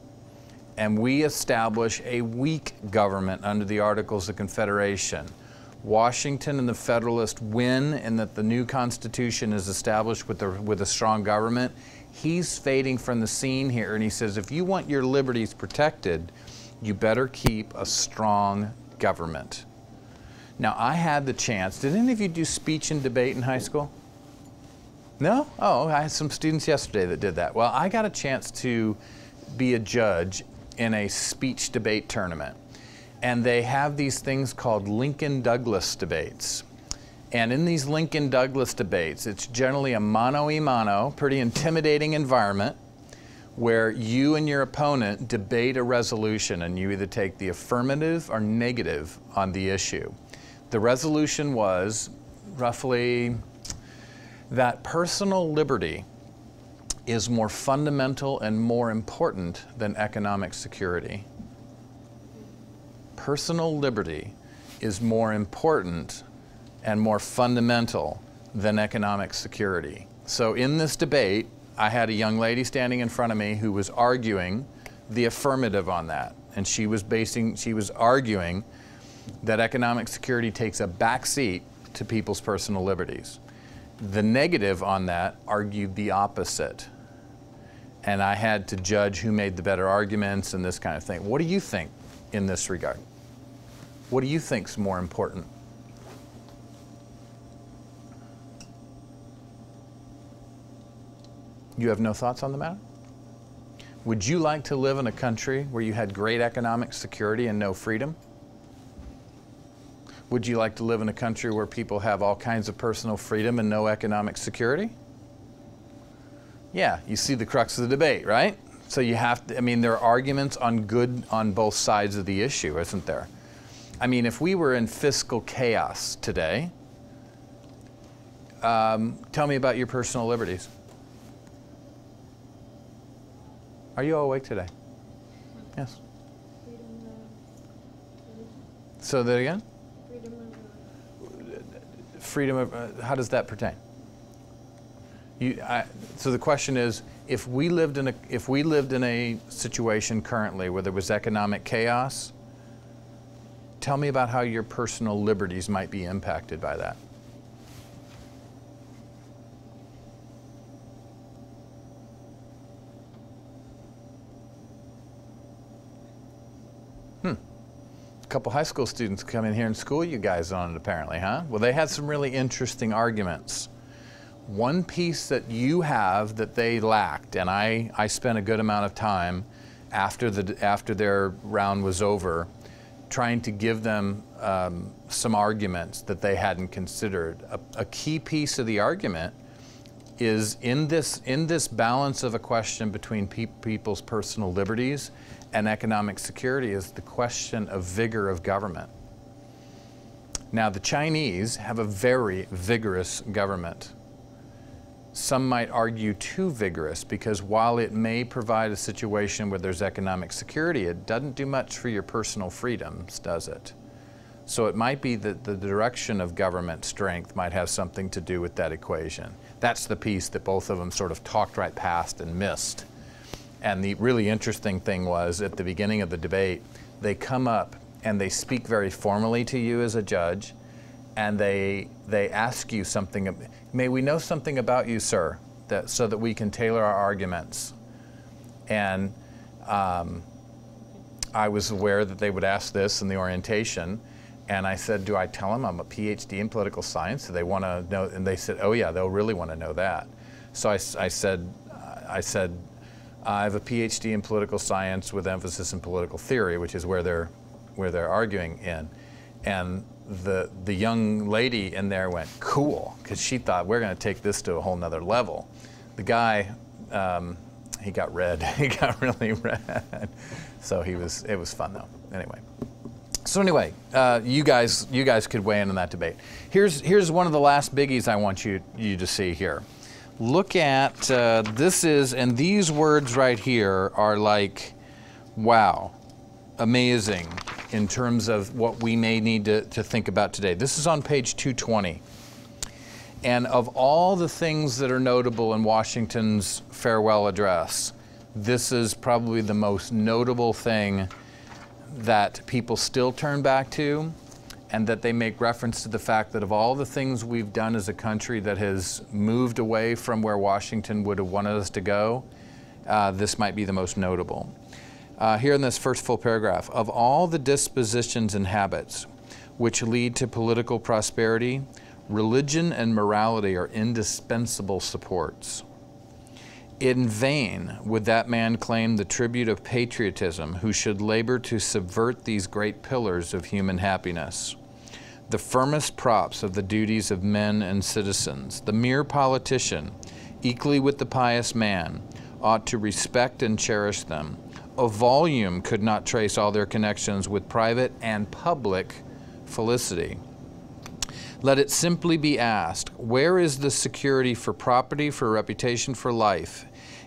and we establish a weak government under the Articles of Confederation. Washington and the Federalists win, and that the new Constitution is established with a strong government. He's fading from the scene here, and he says, if you want your liberties protected, you better keep a strong government. Now, I had the chance. Did any of you do speech and debate in high school? No? Oh, I had some students yesterday that did that. Well, I got a chance to be a judge in a speech debate tournament. And they have these things called Lincoln-Douglas debates. And in these Lincoln-Douglas debates, it's generally a mano-a-mano, pretty intimidating environment, where you and your opponent debate a resolution, and you either take the affirmative or negative on the issue. The resolution was roughly that personal liberty is more fundamental and more important than economic security. Personal liberty is more important and more fundamental than economic security. So in this debate, I had a young lady standing in front of me who was arguing the affirmative on that. And she was arguing that economic security takes a back seat to people's personal liberties. The negative on that argued the opposite. And I had to judge who made the better arguments and this kind of thing. What do you think in this regard? What do you think is more important? You have no thoughts on the matter? Would you like to live in a country where you had great economic security and no freedom? Would you like to live in a country where people have all kinds of personal freedom and no economic security? Yeah, you see the crux of the debate, right? So you have to, I mean, there are arguments on both sides of the issue, isn't there? I mean, if we were in fiscal chaos today, tell me about your personal liberties. Are you all awake today? Yes. So that again? Freedom of, how does that pertain? So the question is, if we lived in a situation currently where there was economic chaos, tell me about how your personal liberties might be impacted by that. A couple high school students come in here and school you guys on it apparently, huh? Well, they had some really interesting arguments. One piece that you have that they lacked, and I spent a good amount of time after their round was over trying to give them some arguments that they hadn't considered. A key piece of the argument is in this balance of a question between people's personal liberties and economic security is the question of vigor of government. Now, the Chinese have a very vigorous government. Some might argue too vigorous, because while it may provide a situation where there's economic security, it doesn't do much for your personal freedoms, does it? So it might be that the direction of government strength might have something to do with that equation. That's the piece that both of them sort of talked right past and missed. And the really interesting thing was, at the beginning of the debate, they come up and they speak very formally to you as a judge, and they ask you something. May we know something about you, sir, so that we can tailor our arguments? And I was aware that they would ask this in the orientation, and I said, do I tell them I'm a PhD in political science? Do they want to know? And they said, oh yeah, they'll really want to know that. So I said, I have a PhD in political science with emphasis in political theory, which is where they're arguing in. And the young lady in there went, cool, because she thought we're going to take this to a whole nother level. The guy, he got red. He got really red. So it was fun though. Anyway. So anyway, you guys could weigh in on that debate. Here's one of the last biggies I want you to see here. Look at and these words right here are like, wow, amazing in terms of what we may need to think about today. This is on page 220. And of all the things that are notable in Washington's farewell address, this is probably the most notable thing that people still turn back to, and that they make reference to the fact that of all the things we've done as a country that has moved away from where Washington would have wanted us to go, this might be the most notable. Here in this first full paragraph, of all the dispositions and habits which lead to political prosperity, religion and morality are indispensable supports. In vain would that man claim the tribute of patriotism who should labor to subvert these great pillars of human happiness. The firmest props of the duties of men and citizens, the mere politician, equally with the pious man, ought to respect and cherish them. A volume could not trace all their connections with private and public felicity. Let it simply be asked, where is the security for property, for reputation, for life,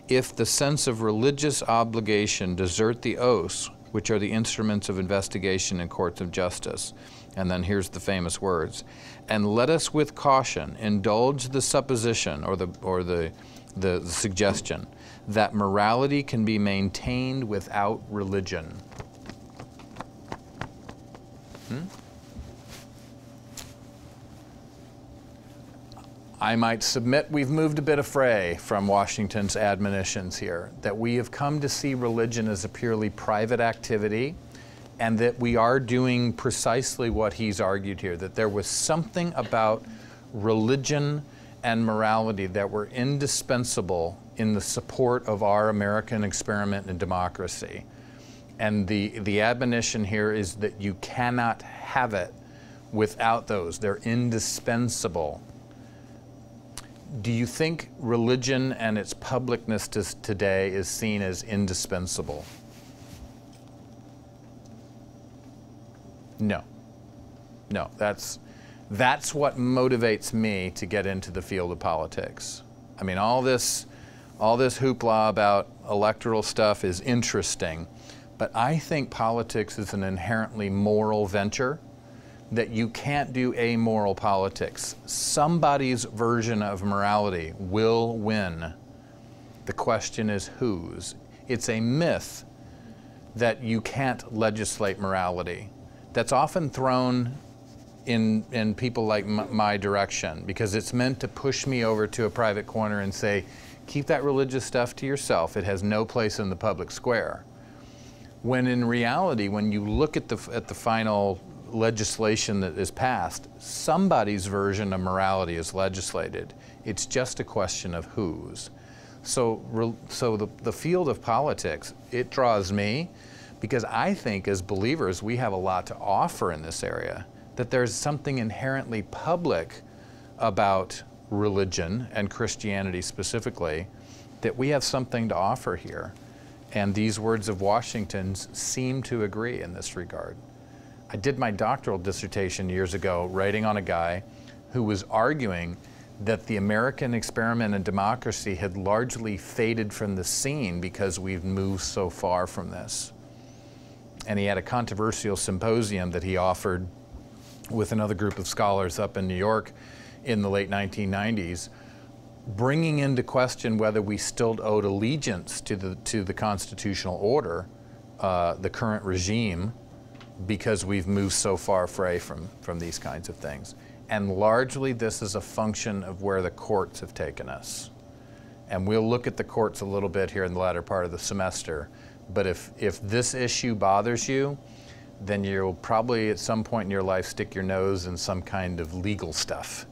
if the sense of religious obligation desert the oaths, which are the instruments of investigation in courts of justice? And then here's the famous words. And let us with caution indulge the supposition or the suggestion that morality can be maintained without religion. I might submit we've moved a bit astray from Washington's admonitions here, that we have come to see religion as a purely private activity, and that we are doing precisely what he's argued here, that there was something about religion and morality that were indispensable in the support of our American experiment in democracy. And the admonition here is that you cannot have it without those. They're indispensable. Do you think religion and its publicness today is seen as indispensable? No. No, that's what motivates me to get into the field of politics. I mean, all this hoopla about electoral stuff is interesting, but I think politics is an inherently moral venture, that you can't do amoral politics. Somebody's version of morality will win. The question is whose. It's a myth that you can't legislate morality. That's often thrown in people like my direction, because it's meant to push me over to a private corner and say, keep that religious stuff to yourself. It has no place in the public square. When in reality, when you look at the final legislation that is passed, somebody's version of morality is legislated. It's just a question of whose. So the field of politics, it draws me because I think as believers we have a lot to offer in this area, that there's something inherently public about religion and Christianity specifically, that we have something to offer here. And these words of Washington's seem to agree in this regard. I did my doctoral dissertation years ago writing on a guy who was arguing that the American experiment in democracy had largely faded from the scene because we've moved so far from this. And he had a controversial symposium that he offered with another group of scholars up in New York in the late 1990s, bringing into question whether we still owed allegiance to the constitutional order, the current regime, because we've moved so far away from these kinds of things. And largely this is a function of where the courts have taken us. And we'll look at the courts a little bit here in the latter part of the semester. But if this issue bothers you, then you'll probably at some point in your life stick your nose in some kind of legal stuff,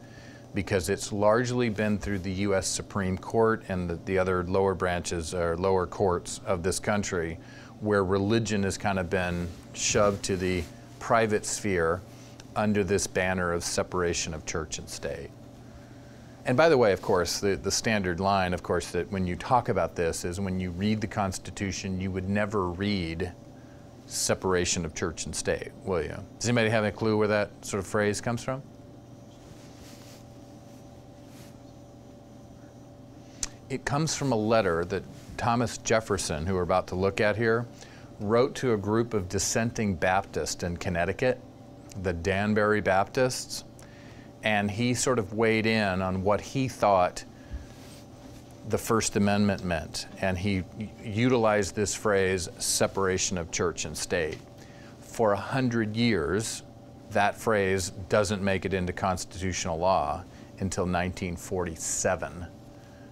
because it's largely been through the U.S. Supreme Court and the other lower branches or lower courts of this country where religion has kind of been shoved to the private sphere under this banner of separation of church and state. And by the way, of course, the standard line, of course, that when you talk about this is when you read the Constitution, you would never read separation of church and state, will you? Does anybody have a clue where that sort of phrase comes from? It comes from a letter that Thomas Jefferson, who we're about to look at here, wrote to a group of dissenting Baptists in Connecticut, the Danbury Baptists, and he sort of weighed in on what he thought the First Amendment meant, and he utilized this phrase, separation of church and state. For 100 years, that phrase doesn't make it into constitutional law until 1947.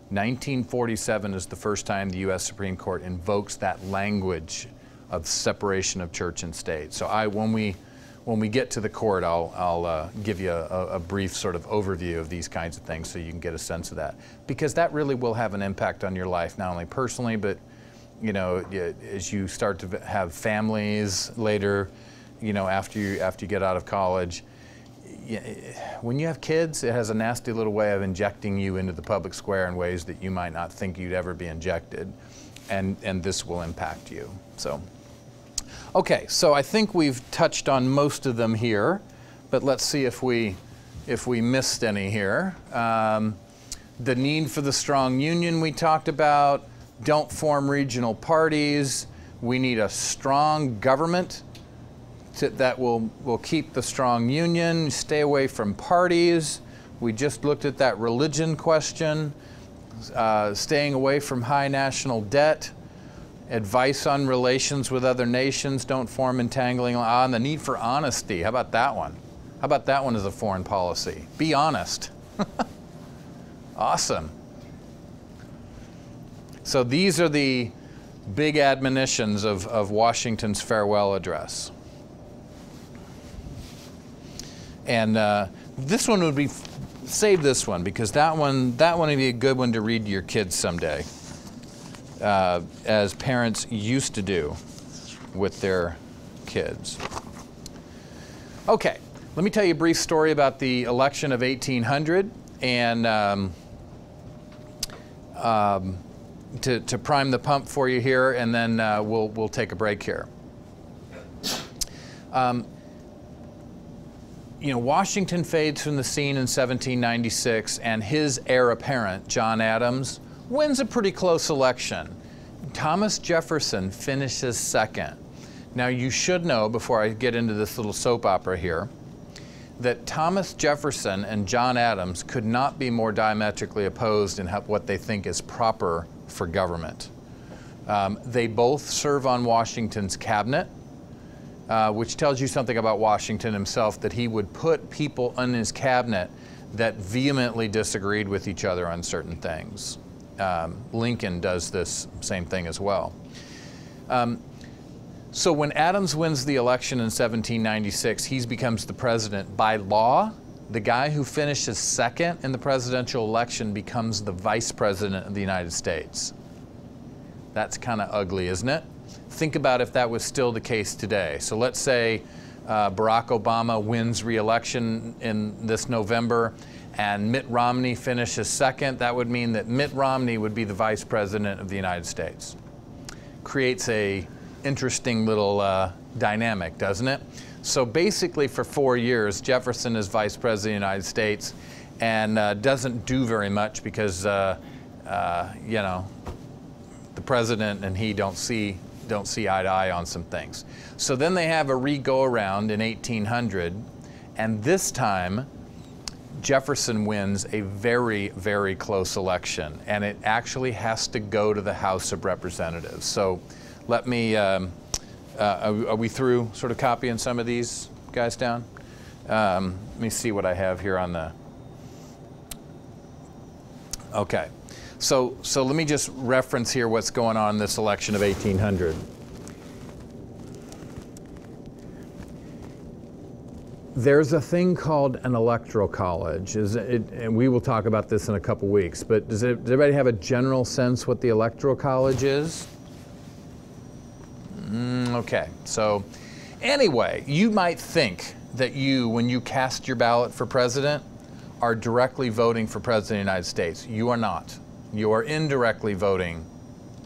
1947 is the first time the U.S. Supreme Court invokes that language of separation of church and state. So when we get to the court, I'll give you a brief sort of overview of these kinds of things so you can get a sense of that. Because that really will have an impact on your life, not only personally, but you know, as you start to have families later, you know, after you get out of college. When you have kids, it has a nasty little way of injecting you into the public square in ways that you might not think you'd ever be injected. And this will impact you. So. Okay, so I think we've touched on most of them here, but let's see if we missed any here. The need for the strong union we talked about. Don't form regional parties. We need a strong government that will keep the strong union. Stay away from parties. We just looked at that religion question. Staying away from high national debt. Advice on relations with other nations, don't form entangling, and the need for honesty. How about that one? How about that one as a foreign policy? Be honest. Awesome. So these are the big admonitions of Washington's farewell address. And this one would be, save this one, because that one would be a good one to read to your kids someday. As parents used to do with their kids. Okay, let me tell you a brief story about the election of 1800, and to prime the pump for you here, and then we'll take a break here. Washington fades from the scene in 1796, and his heir apparent, John Adams, wins a pretty close election. Thomas Jefferson finishes second. Now, you should know, before I get into this little soap opera here, that Thomas Jefferson and John Adams could not be more diametrically opposed in what they think is proper for government. They both serve on Washington's cabinet, which tells you something about Washington himself, that he would put people in his cabinet that vehemently disagreed with each other on certain things. Lincoln does this same thing as well. So when Adams wins the election in 1796, he becomes the president. By law, the guy who finishes second in the presidential election becomes the vice president of the United States. That's kind of ugly, isn't it? Think about if that was still the case today. So let's say Barack Obama wins re-election in this November and Mitt Romney finishes second. That would mean that Mitt Romney would be the vice president of the United States. Creates a interesting little dynamic, doesn't it? So basically for 4 years, Jefferson is vice president of the United States and doesn't do very much because, the president and he don't see eye to eye on some things. So then they have a re-go-around in 1800, and this time Jefferson wins a very, very close election, and it actually has to go to the House of Representatives. So let me, are we through sort of copying some of these guys down? Let me see what I have here on the, okay. So let me just reference here what's going on in this election of 1800. There's a thing called an Electoral College, and we will talk about this in a couple weeks, but does everybody have a general sense what the Electoral College is? Okay, so anyway, you might think that when you cast your ballot for president, are directly voting for president of the United States. You are not. You are indirectly voting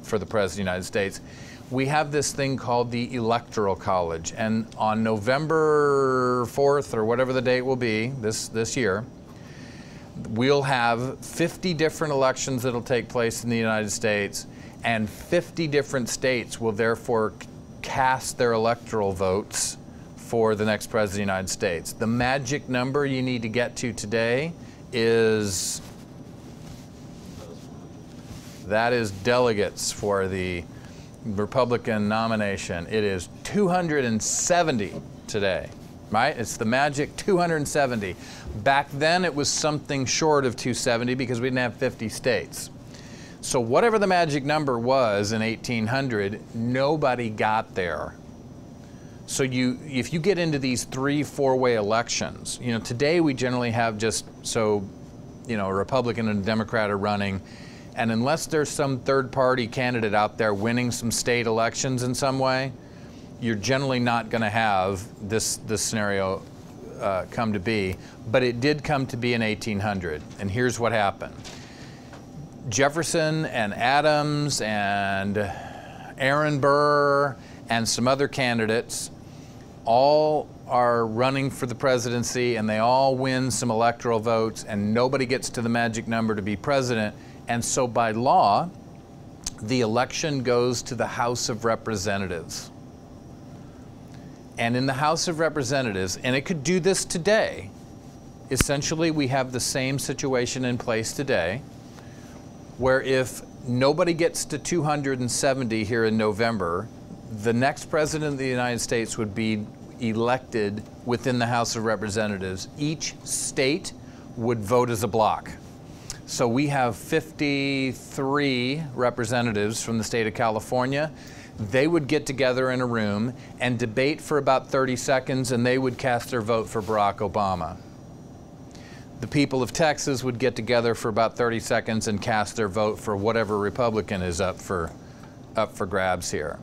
for the president of the United States. We have this thing called the Electoral College, and on November 4th, or whatever the date will be this year, we'll have 50 different elections that'll take place in the United States, and 50 different states will therefore cast their electoral votes for the next president of the United States. The magic number you need to get to today is, that is delegates for the Republican nomination. It is 270 today, right? It's the magic 270. Back then it was something short of 270 because we didn't have 50 states. So whatever the magic number was in 1800, nobody got there. So if you get into these 3-4-way elections, today we generally have just, a Republican and a Democrat are running, and unless there's some third-party candidate out there winning some state elections in some way, you're generally not going to have this scenario come to be. But it did come to be in 1800, and here's what happened. Jefferson and Adams and Aaron Burr and some other candidates all are running for the presidency, and they all win some electoral votes, and nobody gets to the magic number to be president. And so by law, the election goes to the House of Representatives. And in the House of Representatives, and it could do this today, essentially we have the same situation in place today, where if nobody gets to 270 here in November, the next president of the United States would be elected within the House of Representatives. Each state would vote as a block. So we have 53 representatives from the state of California. They would get together in a room and debate for about 30 seconds, and they would cast their vote for Barack Obama. The people of Texas would get together for about 30 seconds and cast their vote for whatever Republican is up for grabs here.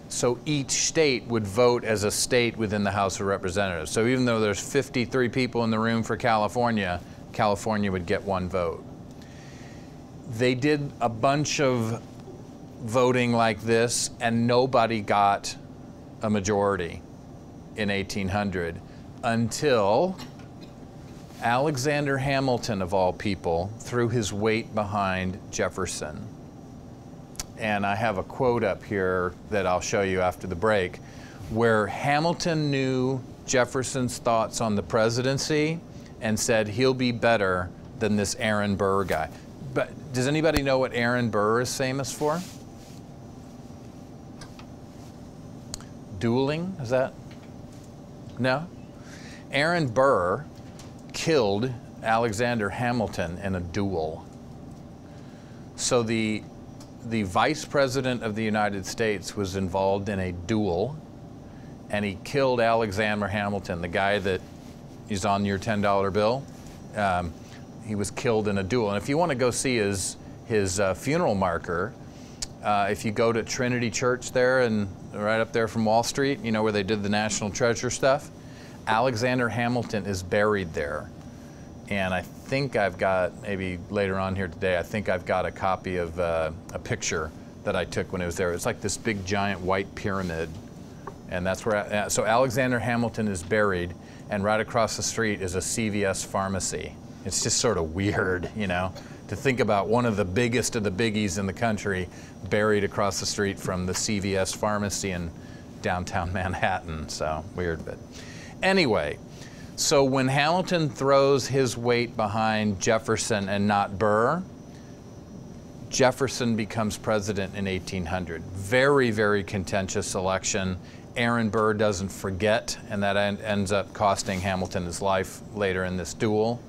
So each state would vote as a state within the House of Representatives. So even though there's 53 people in the room for California, California would get one vote. They did a bunch of voting like this, and nobody got a majority in 1800. until Alexander Hamilton, of all people, threw his weight behind Jefferson. And I have a quote up here that I'll show you after the break, where Hamilton knew Jefferson's thoughts on the presidency and said he'll be better than this Aaron Burr guy. But does anybody know what Aaron Burr is famous for? Dueling, is that? No? Aaron Burr killed Alexander Hamilton in a duel. So the vice president of the United States was involved in a duel, and he killed Alexander Hamilton, the guy that is on your $10 bill. He was killed in a duel. And if you want to go see his funeral marker, if you go to Trinity Church there and right up there from Wall Street, you know, where they did the National Treasure stuff, Alexander Hamilton is buried there. And I think I've got, maybe later on here today, I think I've got a copy of a picture that I took when it was there. It's like this big giant white pyramid. And that's where, so Alexander Hamilton is buried, and right across the street is a CVS pharmacy. It's just sort of weird, you know, to think about one of the biggest of the biggies in the country buried across the street from the CVS pharmacy in downtown Manhattan. So weird, but anyway. So when Hamilton throws his weight behind Jefferson and not Burr, Jefferson becomes president in 1800. Very, very contentious election. Aaron Burr doesn't forget, and that ends up costing Hamilton his life later in this duel.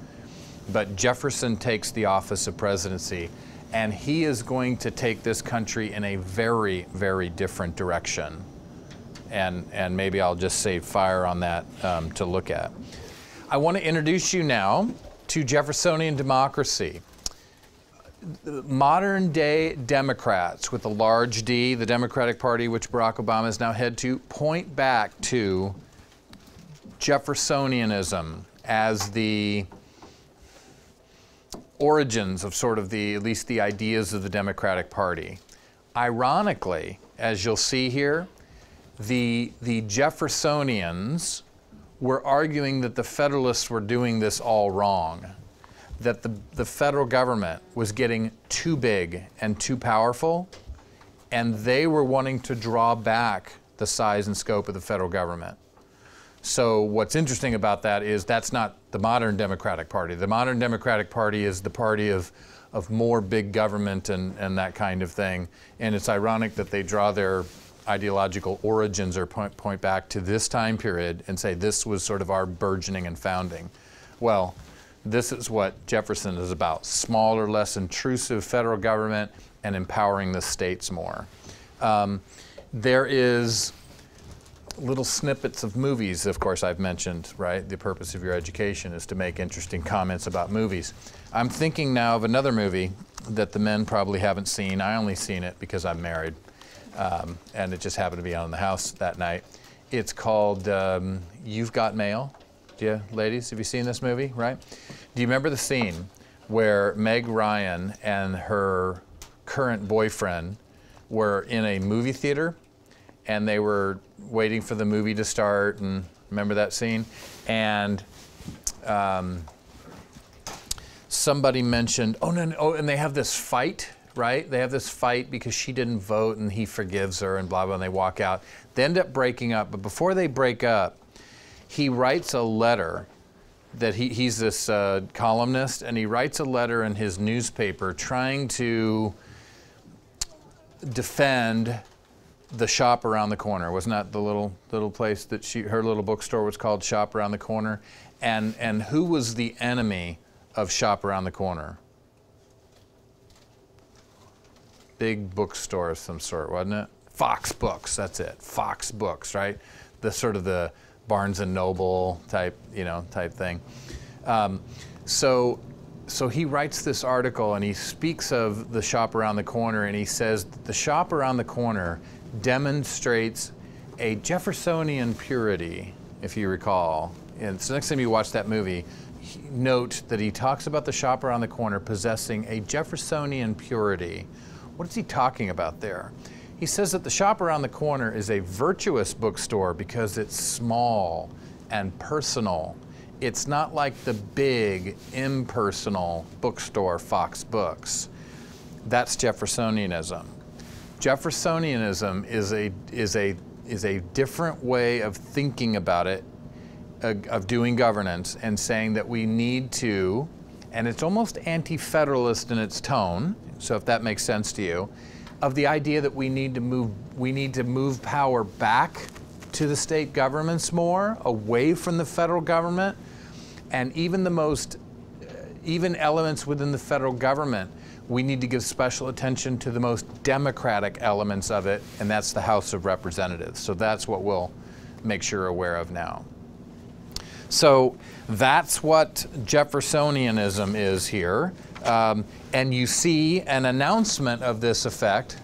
But Jefferson takes the office of presidency, and he is going to take this country in a very, very different direction. And maybe I'll just save fire on that to look at. I want to introduce you now to Jeffersonian democracy. Modern day Democrats with a large D, the Democratic Party, which Barack Obama is now head to, point back to Jeffersonianism as the origins of sort of at least the ideas of the Democratic Party. Ironically, as you'll see here, the Jeffersonians were arguing that the Federalists were doing this all wrong, that the federal government was getting too big and too powerful, and they were wanting to draw back the size and scope of the federal government. So what's interesting about that is that's not the modern Democratic Party. The modern Democratic Party is the party of more big government and that kind of thing. And it's ironic that they draw their ideological origins or point back to this time period and say this was sort of our burgeoning and founding. Well, this is what Jefferson is about: smaller, less intrusive federal government and empowering the states more. There is little snippets of movies, of course, I've mentioned, right? The purpose of your education is to make interesting comments about movies. I'm thinking now of another movie that the men probably haven't seen. I only seen it because I'm married, and it just happened to be on in the house that night. It's called You've Got Mail. Yeah, ladies, have you seen this movie, right? Do you remember the scene where Meg Ryan and her current boyfriend were in a movie theater and they were waiting for the movie to start, and remember that scene? And somebody mentioned, oh, and they have this fight, right? They have this fight because she didn't vote and he forgives her and blah, blah, and they walk out. They end up breaking up, but before they break up, he writes a letter that he's this columnist, and he writes a letter in his newspaper trying to defend the shop around the corner. Wasn't that the little place that her little bookstore was called, Shop Around the Corner? And who was the enemy of Shop Around the Corner? Big bookstore of some sort, wasn't it? Fox Books, that's it. Fox Books, right? The sort of the Barnes and Noble type, type thing. So he writes this article and he speaks of the shop around the corner, and he says that the shop around the corner demonstrates a Jeffersonian purity, if you recall. And so next time you watch that movie, note that he talks about the shop around the corner possessing a Jeffersonian purity. What is he talking about there? He says that the shop around the corner is a virtuous bookstore because it's small and personal. It's not like the big impersonal bookstore, Fox Books. That's Jeffersonianism. Jeffersonianism is a different way of thinking about it, of doing governance, and saying that we need to, and it's almost anti-federalist in its tone, so if that makes sense to you, of the idea that we need to move power back to the state governments more, away from the federal government, and even elements within the federal government, we need to give special attention to the most democratic elements of it, and that's the House of Representatives. So that's what we'll make sure you're aware of now. So that's what Jeffersonianism is here. And you see an announcement of this effect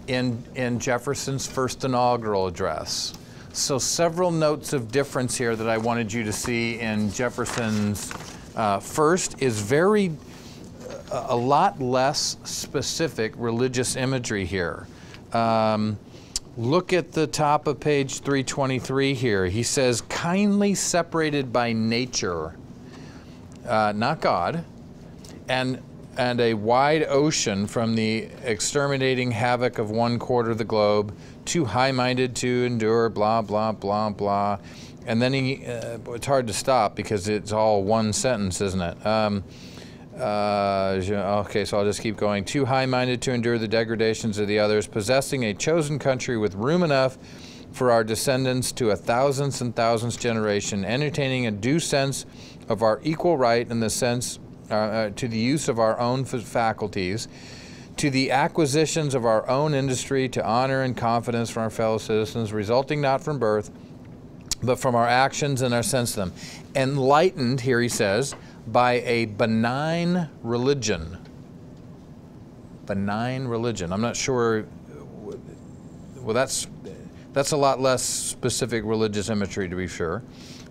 in Jefferson's first inaugural address. So several notes of difference here that I wanted you to see in Jefferson's first is a lot less specific religious imagery here. Look at the top of page 323 here. He says, kindly separated by nature, not God, and a wide ocean from the exterminating havoc of 1/4 of the globe, too high-minded to endure, blah, blah, blah, blah. And then it's hard to stop because it's all one sentence, isn't it? Okay, so I'll just keep going. Too high-minded to endure the degradations of the others, possessing a chosen country with room enough for our descendants to a thousands and thousands generation, entertaining a due sense of our equal right in the sense to the use of our own faculties, to the acquisitions of our own industry, to honor and confidence from our fellow citizens, resulting not from birth, but from our actions and our sense of them. Enlightened, here he says, by a benign religion. Benign religion. I'm not sure. Well, that's a lot less specific religious imagery, to be sure.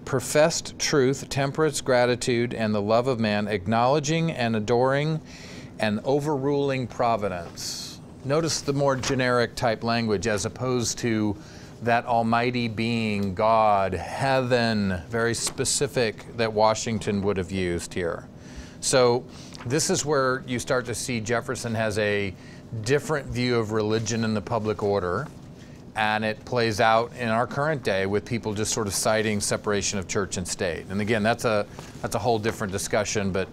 Professed truth, temperance, gratitude, and the love of man, acknowledging and adoring and overruling providence. Notice the more generic type language as opposed to that almighty being, God, heaven, very specific that Washington would have used here. So this is where you start to see Jefferson has a different view of religion in the public order, and it plays out in our current day with people just sort of citing separation of church and state. And again, that's a whole different discussion, but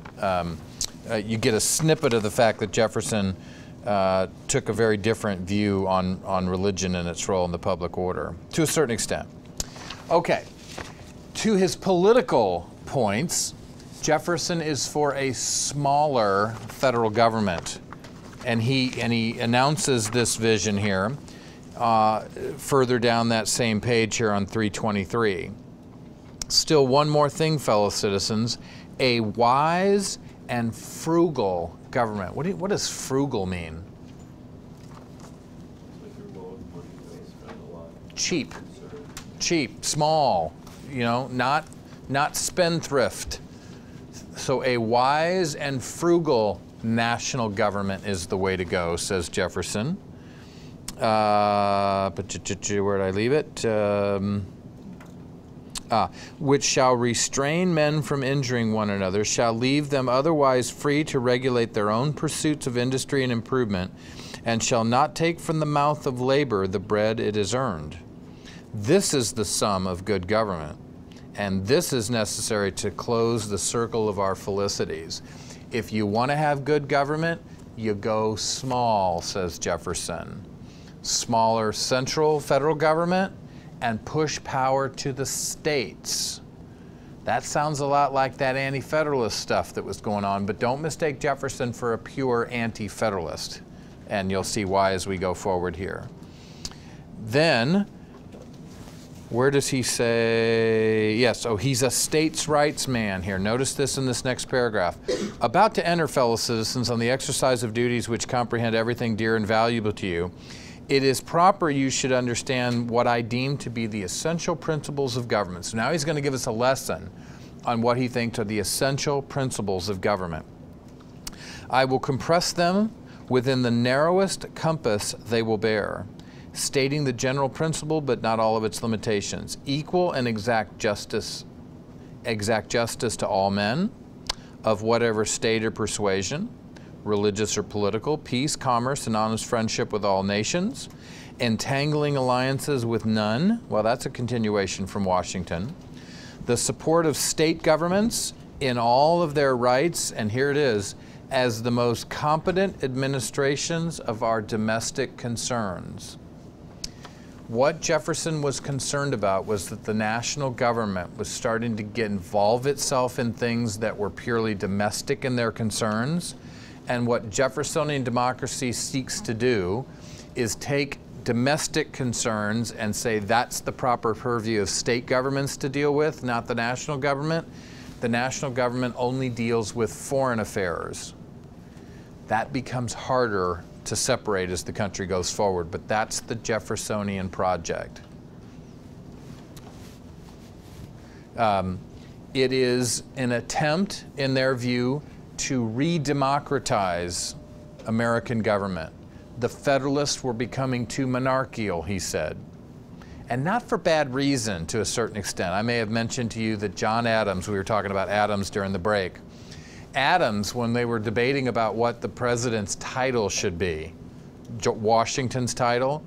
you get a snippet of the fact that Jefferson took a very different view on religion and its role in the public order, to a certain extent. Okay, to his political points, Jefferson is for a smaller federal government, and he announces this vision here further down that same page here on 323. Still one more thing, fellow citizens, a wise and frugal government. What does frugal mean? Cheap, small, not spendthrift. So a wise and frugal national government is the way to go, says Jefferson. Where did I leave it? Which shall restrain men from injuring one another, shall leave them otherwise free to regulate their own pursuits of industry and improvement, and shall not take from the mouth of labor the bread it has earned. This is the sum of good government, and this is necessary to close the circle of our felicities. If you want to have good government, you go small, says Jefferson. Smaller central federal government, and push power to the states. That sounds a lot like that anti-federalist stuff that was going on, but don't mistake Jefferson for a pure anti-federalist, and you'll see why as we go forward here. Then, where does he say, yes, he's a states' rights man here. Notice this in this next paragraph. About to enter, fellow citizens, on the exercise of duties which comprehend everything dear and valuable to you, it is proper you should understand what I deem to be the essential principles of government. So now he's going to give us a lesson on what he thinks are the essential principles of government. I will compress them within the narrowest compass they will bear, stating the general principle but not all of its limitations. Equal and exact justice exact justice to all men, of whatever state or persuasion, religious or political, peace, commerce, and honest friendship with all nations, entangling alliances with none, well, that's a continuation from Washington, the support of state governments in all of their rights, and here it is, as the most competent administrations of our domestic concerns. What Jefferson was concerned about was that the national government was starting to involve itself in things that were purely domestic in their concerns. And what Jeffersonian democracy seeks to do is take domestic concerns and say that's the proper purview of state governments to deal with, not the national government. The national government only deals with foreign affairs. That becomes harder to separate as the country goes forward, but that's the Jeffersonian project. It is an attempt, in their view, to re-democratize American government. The Federalists were becoming too monarchical, he said. And not for bad reason, to a certain extent. I may have mentioned to you that John Adams, we were talking about Adams during the break, Adams, when they were debating about what the president's title should be, Washington's title,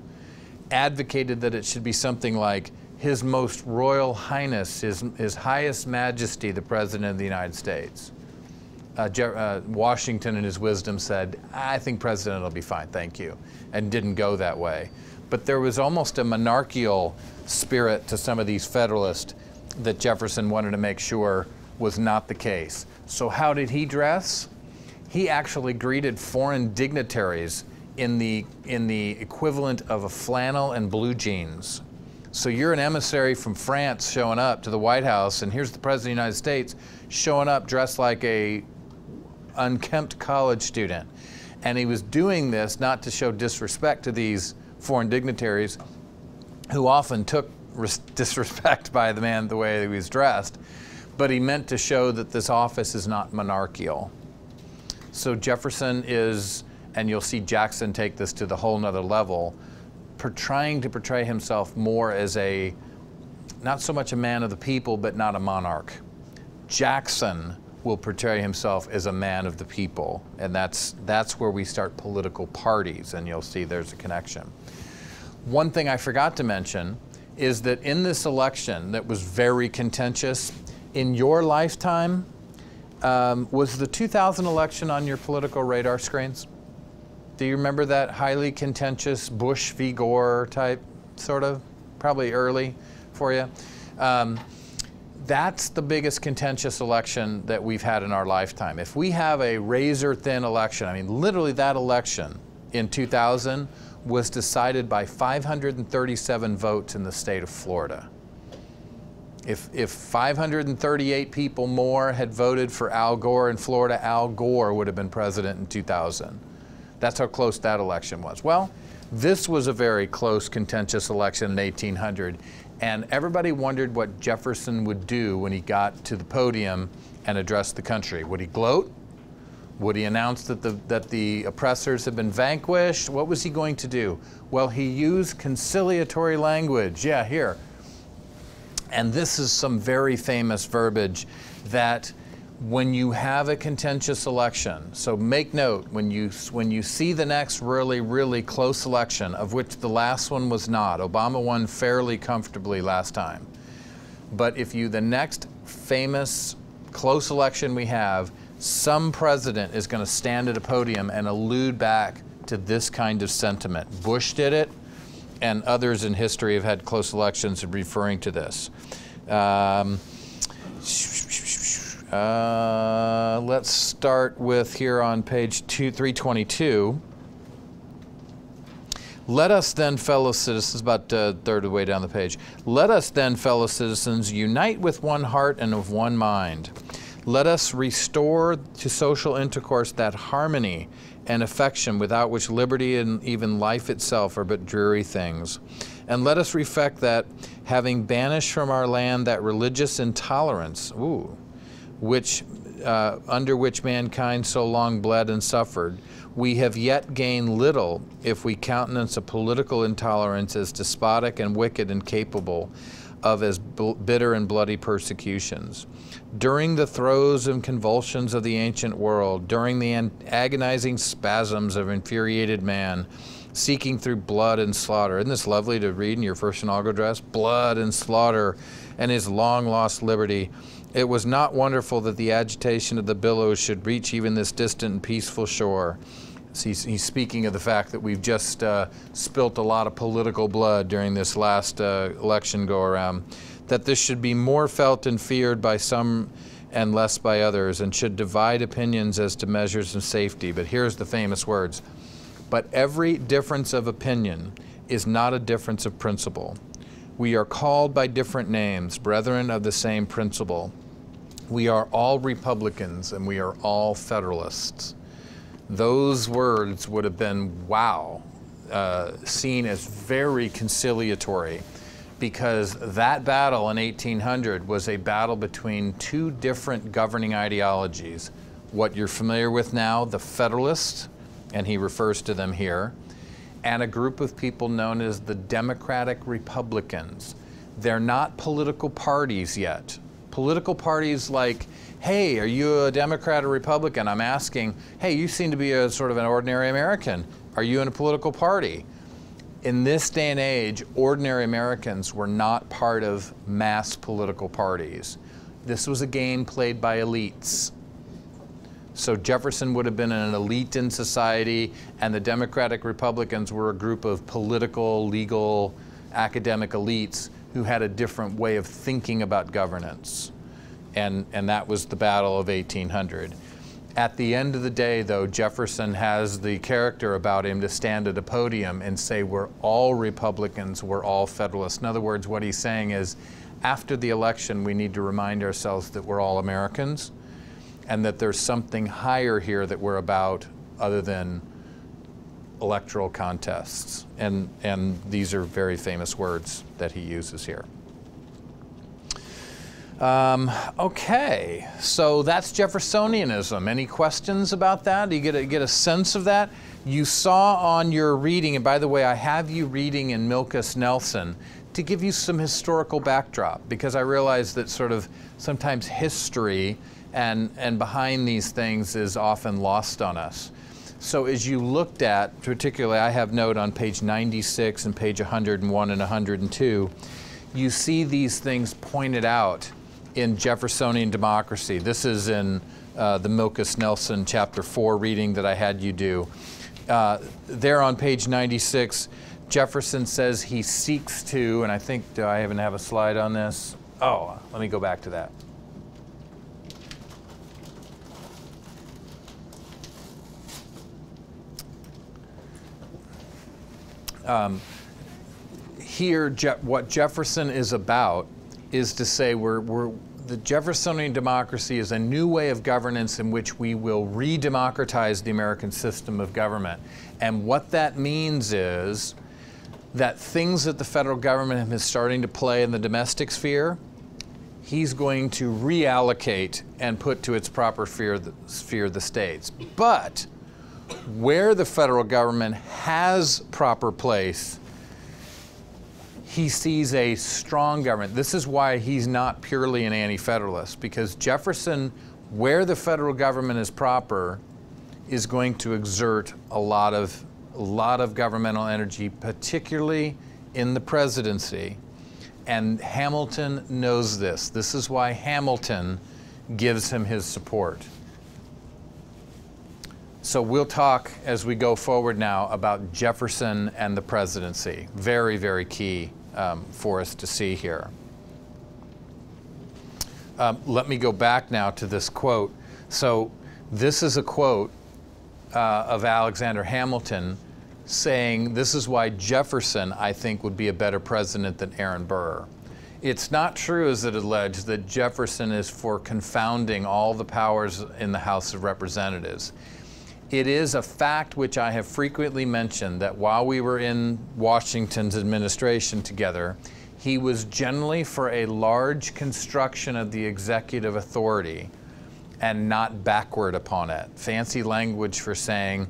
advocated that it should be something like His Most Royal Highness, His Highest Majesty, the President of the United States. Washington, in his wisdom, said, I think President will be fine, thank you, and didn't go that way. But there was almost a monarchical spirit to some of these Federalists that Jefferson wanted to make sure was not the case. So how did he dress? He actually greeted foreign dignitaries in the equivalent of a flannel and blue jeans. So you're an emissary from France showing up to the White House, and here's the President of the United States showing up dressed like a unkempt college student. And he was doing this not to show disrespect to these foreign dignitaries, who often took disrespect by the man the way he was dressed, but he meant to show that this office is not monarchical. So Jefferson is, and you'll see Jackson take this to the whole nother level, trying to portray himself more as a, not so much a man of the people, but not a monarch. Jackson will portray himself as a man of the people, and that's where we start political parties, and you'll see there's a connection. One thing I forgot to mention is that in this election that was very contentious, in your lifetime, was the 2000 election on your political radar screens? Do you remember that highly contentious Bush v. Gore type, sort of? Probably early for you. That's the biggest contentious election that we've had in our lifetime. If we have a razor-thin election, I mean, literally that election in 2000 was decided by 537 votes in the state of Florida. If 538 people more had voted for Al Gore in Florida, Al Gore would have been president in 2000. That's how close that election was. Well, this was a very close, contentious election in 1800, and everybody wondered what Jefferson would do when he got to the podium and addressed the country. Would he gloat? Would he announce that the oppressors had been vanquished? What was he going to do? Well, he used conciliatory language. Yeah, here. And this is some very famous verbiage that when you have a contentious election, so make note, when you see the next really, really close election, of which the last one was not, Obama won fairly comfortably last time. But if the next famous close election we have, some president is going to stand at a podium and allude back to this kind of sentiment. Bush did it, and others in history have had close elections referring to this. Let's start with here on page 322. Let us then, fellow citizens, about a third of the way down the page. Let us then, fellow citizens, unite with one heart and of one mind. Let us restore to social intercourse that harmony and affection without which liberty and even life itself are but dreary things. And let us reflect that, having banished from our land that religious intolerance, under which mankind so long bled and suffered, we have yet gained little if we countenance a political intolerance as despotic and wicked and capable of as bitter and bloody persecutions. During the throes and convulsions of the ancient world, during the agonizing spasms of infuriated man, seeking through blood and slaughter. Isn't this lovely to read in your first inaugural address? Blood and slaughter and his long-lost liberty. It was not wonderful that the agitation of the billows should reach even this distant and peaceful shore. So he's speaking of the fact that we've just spilt a lot of political blood during this last election go-around, that this should be more felt and feared by some and less by others, and should divide opinions as to measures of safety. But here's the famous words. But every difference of opinion is not a difference of principle. We are called by different names, brethren of the same principle. We are all Republicans and we are all Federalists. Those words would have been, wow, seen as very conciliatory, because that battle in 1800 was a battle between two different governing ideologies. What you're familiar with now, the Federalists, and he refers to them here, and a group of people known as the Democratic Republicans. They're not political parties yet. Political parties like, hey, are you a Democrat or Republican? I'm asking, hey, you seem to be a sort of an ordinary American. Are you in a political party? In this day and age, ordinary Americans were not part of mass political parties. This was a game played by elites. So Jefferson would have been an elite in society, and the Democratic Republicans were a group of political, legal, academic elites who had a different way of thinking about governance. And that was the battle of 1800. At the end of the day, though, Jefferson has the character about him to stand at a podium and say, we're all Republicans, we're all Federalists. In other words, what he's saying is, after the election, we need to remind ourselves that we're all Americans, and that there's something higher here that we're about other than electoral contests. And these are very famous words that he uses here. Okay, so that's Jeffersonianism. Any questions about that? Do you get a sense of that? You saw on your reading, and by the way, I have you reading in Milkus Nelson to give you some historical backdrop, because I realize that sort of sometimes history and behind these things is often lost on us. So as you looked at, particularly I have note on page 96 and page 101 and 102, you see these things pointed out in Jeffersonian Democracy. This is in the Milkus Nelson chapter 4 reading that I had you do. There on page 96, Jefferson says he seeks to, and I think, do I even have a slide on this? Oh, let me go back to that. Here, what Jefferson is about is to say the Jeffersonian democracy is a new way of governance in which we will re-democratize the American system of government. And what that means is that things that the federal government is starting to play in the domestic sphere, he's going to reallocate and put to its proper sphere the states. But where the federal government has proper place, he sees a strong government. This is why he's not purely an anti-federalist, because Jefferson, where the federal government is proper, is going to exert a lot of governmental energy, particularly in the presidency. And Hamilton knows this. This is why Hamilton gives him his support. So we'll talk as we go forward now about Jefferson and the presidency. Very, very key for us to see here. Let me go back now to this quote. So this is a quote of Alexander Hamilton saying, this is why Jefferson, I think, would be a better president than Aaron Burr. It's not true, as it alleged, that Jefferson is for confounding all the powers in the House of Representatives. It is a fact which I have frequently mentioned, that while we were in Washington's administration together, he was generally for a large construction of the executive authority and not backward upon it. Fancy language for saying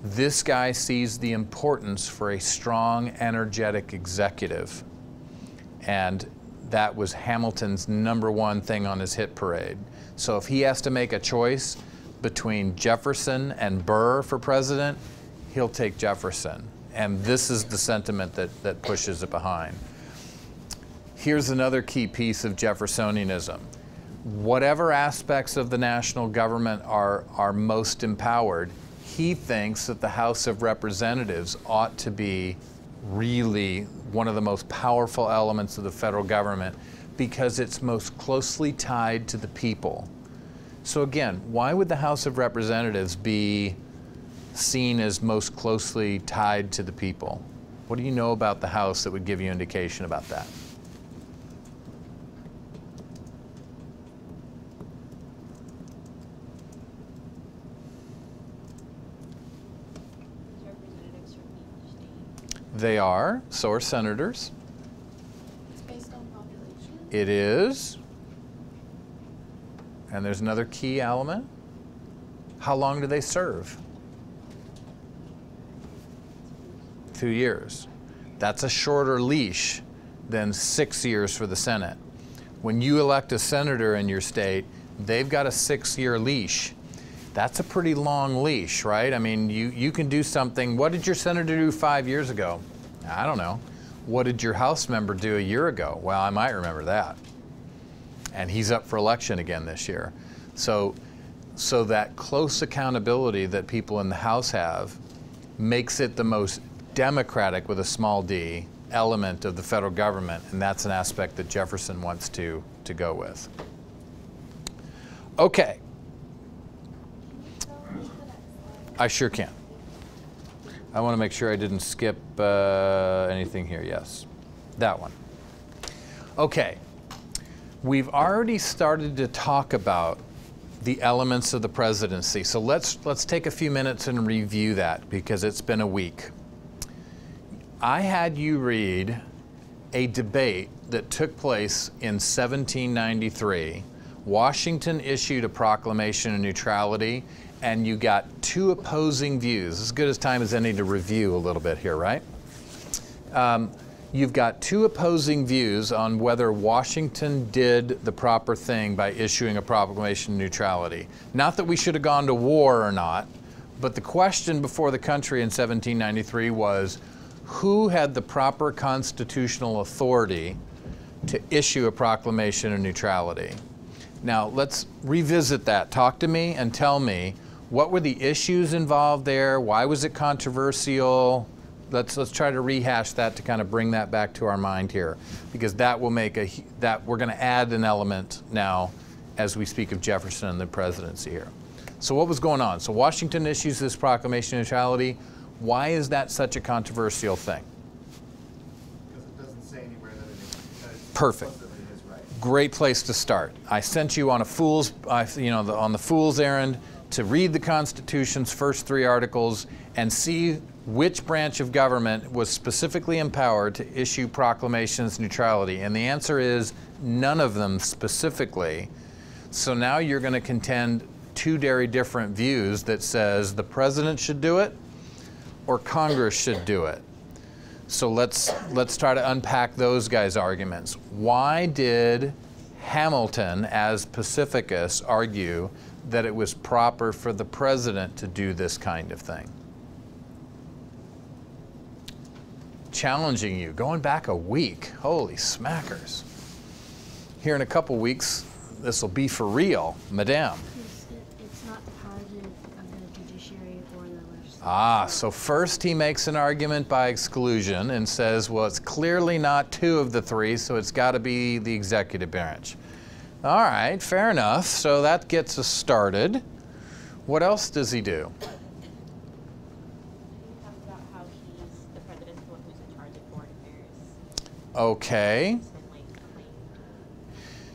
this guy sees the importance for a strong, energetic executive. And that was Hamilton's #1 thing on his hit parade. So if he has to make a choice between Jefferson and Burr for president, he'll take Jefferson. And this is the sentiment that pushes it behind. Here's another key piece of Jeffersonianism. Whatever aspects of the national government are most empowered, he thinks that the House of Representatives ought to be really one of the most powerful elements of the federal government because it's most closely tied to the people. So again, why would the House of Representatives be seen as most closely tied to the people? What do you know about the House that would give you indication about that? Representatives from each state. They are. So are senators. It's based on population? It is. And there's another key element. How long do they serve? 2 years. That's a shorter leash than 6 years for the Senate. When you elect a senator in your state, they've got a 6-year leash. That's a pretty long leash, right? I mean, you can do something. What did your senator do 5 years ago? I don't know. What did your House member do a year ago? Well, I might remember that. And he's up for election again this year. So that close accountability that people in the House have makes it the most democratic, with a small d, element of the federal government, and that's an aspect that Jefferson wants to go with. Okay. I sure can. I want to make sure I didn't skip anything here. Yes, that one. Okay. We've already started to talk about the elements of the presidency, so let's take a few minutes and review that because it's been a week. I had you read a debate that took place in 1793. Washington issued a proclamation of neutrality, and you got two opposing views. As good as time as any to review a little bit here, right? You've got two opposing views on whether Washington did the proper thing by issuing a proclamation of neutrality. Not that we should have gone to war or not, but the question before the country in 1793 was, who had the proper constitutional authority to issue a proclamation of neutrality? Now, let's revisit that. Talk to me and tell me, what were the issues involved there? Why was it controversial? Let's try to rehash that to kind of bring that back to our mind here, because that will make we're going to add an element now as we speak of Jefferson and the presidency here. So what was going on? So Washington issues this proclamation of neutrality. Why is that such a controversial thing? Because it doesn't say anywhere that it's Perfect. explicitly his right. Great place to start. I sent you on a fool's, on the fool's errand to read the Constitution's first 3 articles and see which branch of government was specifically empowered to issue proclamations of neutrality. And the answer is none of them specifically. So now you're going to contend 2 very different views that says the president should do it or Congress should do it. So let's try to unpack those guys' arguments. Why did Hamilton, as pacificist, argue that it was proper for the president to do this kind of thing? Challenging you, going back a week. Holy smackers. Here in a couple weeks, this will be for real, madame. It's not part of the judiciary or the legislature. Ah, so first he makes an argument by exclusion and says, well, it's clearly not 2 of the 3, so it's got to be the executive branch. All right, fair enough. So that gets us started. What else does he do? He talks about how the president's the one who's in charge of foreign affairs. Okay. And, claimed.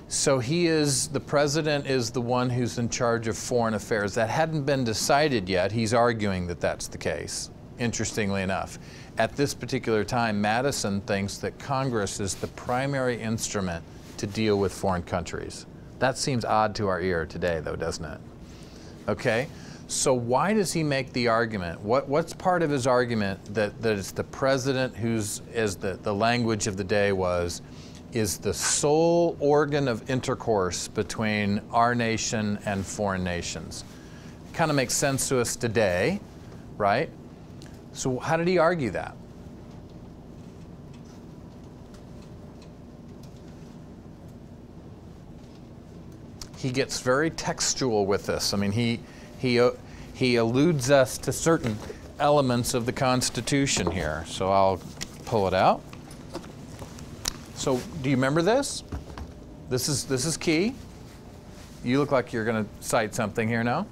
So the president is the one who's in charge of foreign affairs. That hadn't been decided yet. He's arguing that that's the case, interestingly enough. At this particular time, Madison thinks that Congress is the primary instrument to deal with foreign countries. That seems odd to our ear today, though, doesn't it? Okay, so why does he make the argument? What's part of his argument that it's the president who's, as the language of the day was, is the sole organ of intercourse between our nation and foreign nations. Kind of makes sense to us today, right? So how did he argue that? He gets very textual with this. I mean, he alludes us to certain elements of the Constitution here. So I'll pull it out. So do you remember this? This is key. You look like you're going to cite something here now.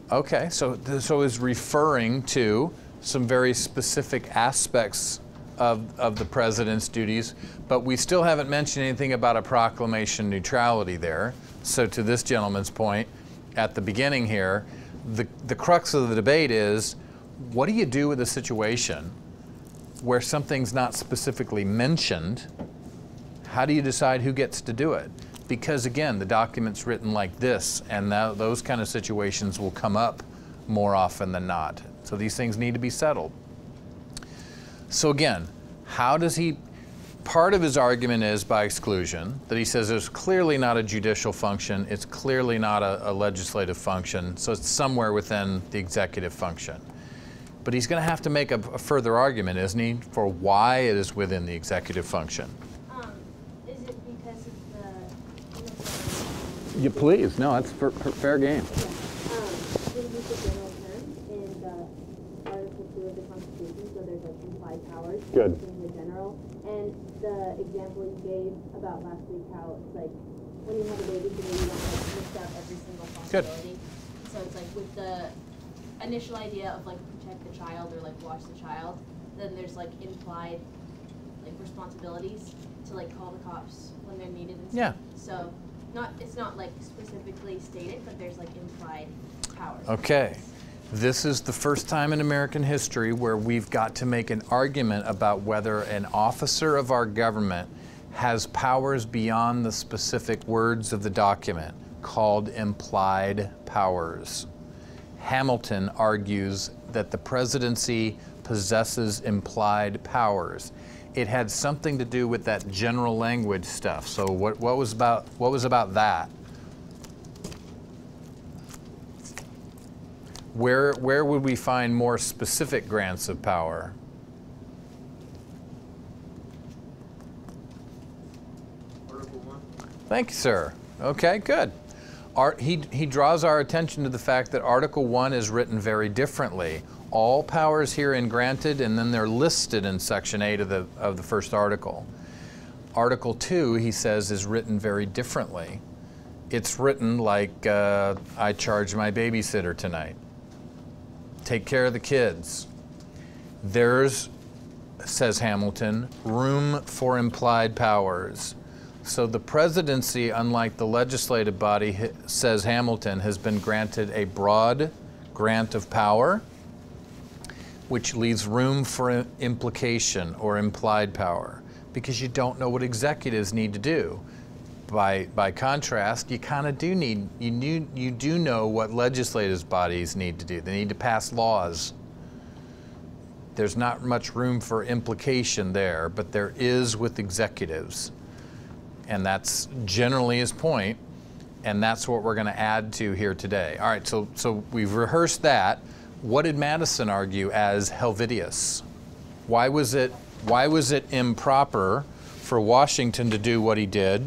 Okay, so is referring to some very specific aspects of the president's duties, but we still haven't mentioned anything about a proclamation neutrality there. So to this gentleman's point at the beginning here, the crux of the debate is, what do you do with a situation where something's not specifically mentioned? How do you decide who gets to do it? Because again, the document's written like this, and those kind of situations will come up more often than not. So these things need to be settled. So again, how does he, part of his argument is by exclusion, that he says it's clearly not a judicial function, it's clearly not a legislative function, so it's somewhere within the executive function. But he's going to have to make a further argument, isn't he, for why it is within the executive function. Is it because of the... You please, no, that's fair game. Didn't use the general term in the Article 2 of the Constitution, so there's like implied powers. Good. In the general. And the example you gave about last week, how it's like when you have a baby, you don't like list out every single possibility. Good. So it's like with the initial idea of like protect the child or like watch the child, then there's like implied like responsibilities to like call the cops when they're needed and stuff. Yeah. So it's not like specifically stated, but there's like implied powers. Okay. This is the first time in American history where we've got to make an argument about whether an officer of our government has powers beyond the specific words of the document, called implied powers. Hamilton argues that the presidency possesses implied powers. It had something to do with that general language stuff. So what was about that? Where would we find more specific grants of power? Article 1. Thank you, sir. Okay, good. He draws our attention to the fact that Article 1 is written very differently. All powers herein granted, and then they're listed in Section 8 of the first article. Article 2, he says, is written very differently. It's written like, I charge my babysitter tonight. Take care of the kids. There's, says Hamilton, room for implied powers. So the presidency, unlike the legislative body, says Hamilton, has been granted a broad grant of power, which leaves room for implication or implied power, because you don't know what executives need to do. By contrast, you kind of do need, you do know what legislative bodies need to do. They need to pass laws. There's not much room for implication there, but there is with executives. And that's generally his point, and that's what we're going to add to here today. All right, so we've rehearsed that. What did Madison argue as Helvidius? Why was it improper for Washington to do what he did,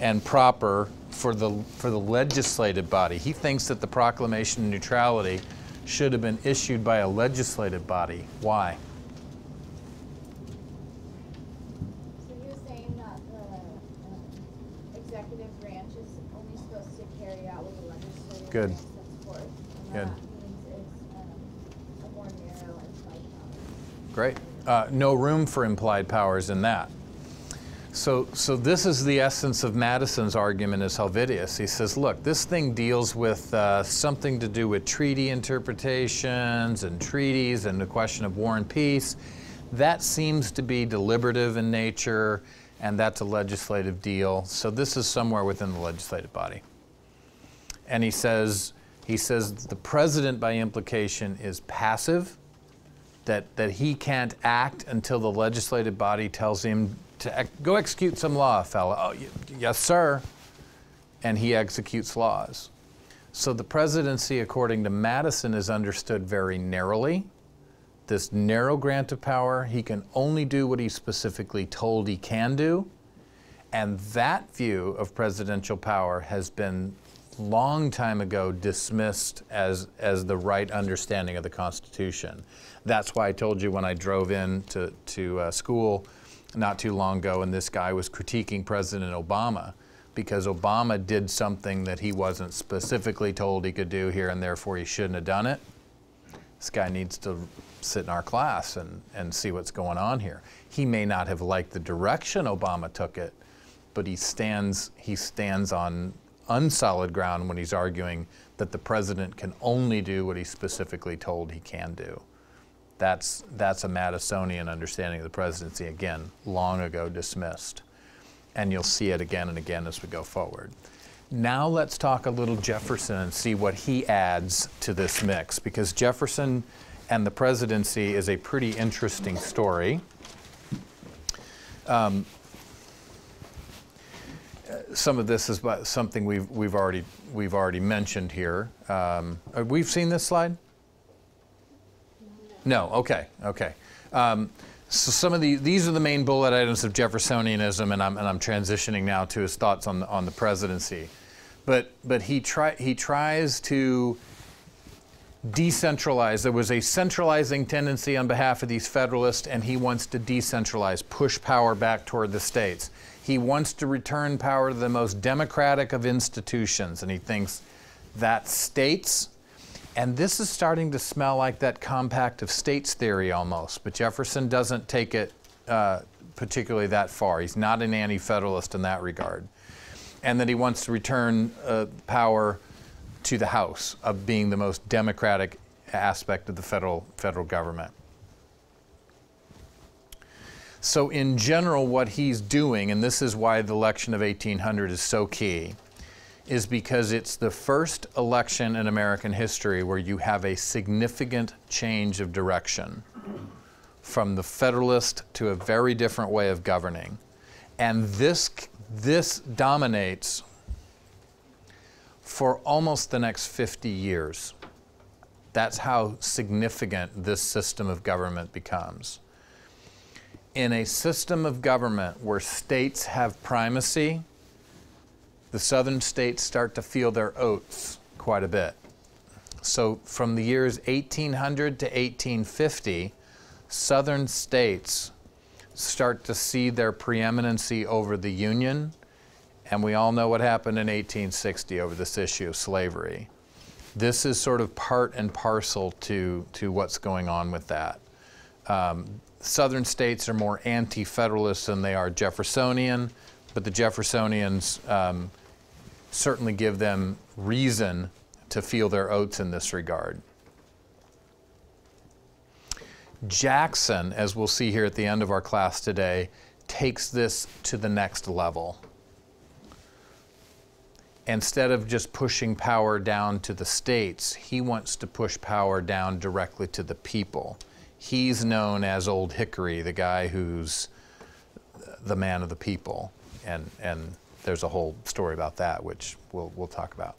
and proper for the legislative body? He thinks that the Proclamation of Neutrality should have been issued by a legislative body. Why? So you're saying that the executive branch is only supposed to carry out what the legislative Good. branch sets forth. And Good. that means it's a more narrow implied power. Great. No room for implied powers in that. So this is the essence of Madison's argument as Helvidius. He says, look, this thing deals with something to do with treaty interpretations and treaties and the question of war and peace. That seems to be deliberative in nature, and that's a legislative deal. So this is somewhere within the legislative body. And he says the president by implication is passive, that he can't act until the legislative body tells him to go execute some law, fella. Oh, yes, sir. And he executes laws. So the presidency, according to Madison, is understood very narrowly. This narrow grant of power, he can only do what he's specifically told he can do. And that view of presidential power has been long time ago dismissed as the right understanding of the Constitution. That's why I told you when I drove in to school not too long ago, and this guy was critiquing President Obama because Obama did something that he wasn't specifically told he could do here, and therefore he shouldn't have done it. This guy needs to sit in our class and see what's going on here. He may not have liked the direction Obama took it, but he stands on unsolid ground when he's arguing that the president can only do what he's specifically told he can do. That's a Madisonian understanding of the presidency, again, long ago dismissed. And you'll see it again and again as we go forward. Now let's talk a little Jefferson and see what he adds to this mix, because Jefferson and the presidency is a pretty interesting story. Some of this is something we've already mentioned here. We've seen this slide? No. Okay. So some of these are the main bullet items of Jeffersonianism, and I'm transitioning now to his thoughts on the presidency. But he tries to decentralize. There was a centralizing tendency on behalf of these Federalists, and he wants to decentralize, push power back toward the states. He wants to return power to the most democratic of institutions, and he thinks that states, and this is starting to smell like that compact of states theory almost, but Jefferson doesn't take it particularly that far. He's not an anti-federalist in that regard. And that he wants to return power to the House of being the most democratic aspect of the federal government. So in general, what he's doing, and this is why the election of 1800 is so key, is because it's the first election in American history where you have a significant change of direction from the Federalist to a very different way of governing. And this dominates for almost the next 50 years. That's how significant this system of government becomes. In a system of government where states have primacy, the southern states start to feel their oats quite a bit. So from the years 1800 to 1850, southern states start to see their preeminency over the Union, and we all know what happened in 1860 over this issue of slavery. This is sort of part and parcel to what's going on with that. Southern states are more anti-federalist than they are Jeffersonian, but the Jeffersonians certainly give them reason to feel their oats in this regard. Jackson, as we'll see here at the end of our class today, takes this to the next level. Instead of just pushing power down to the states, he wants to push power down directly to the people. He's known as Old Hickory, the guy who's the man of the people. And there's a whole story about that, which we'll talk about.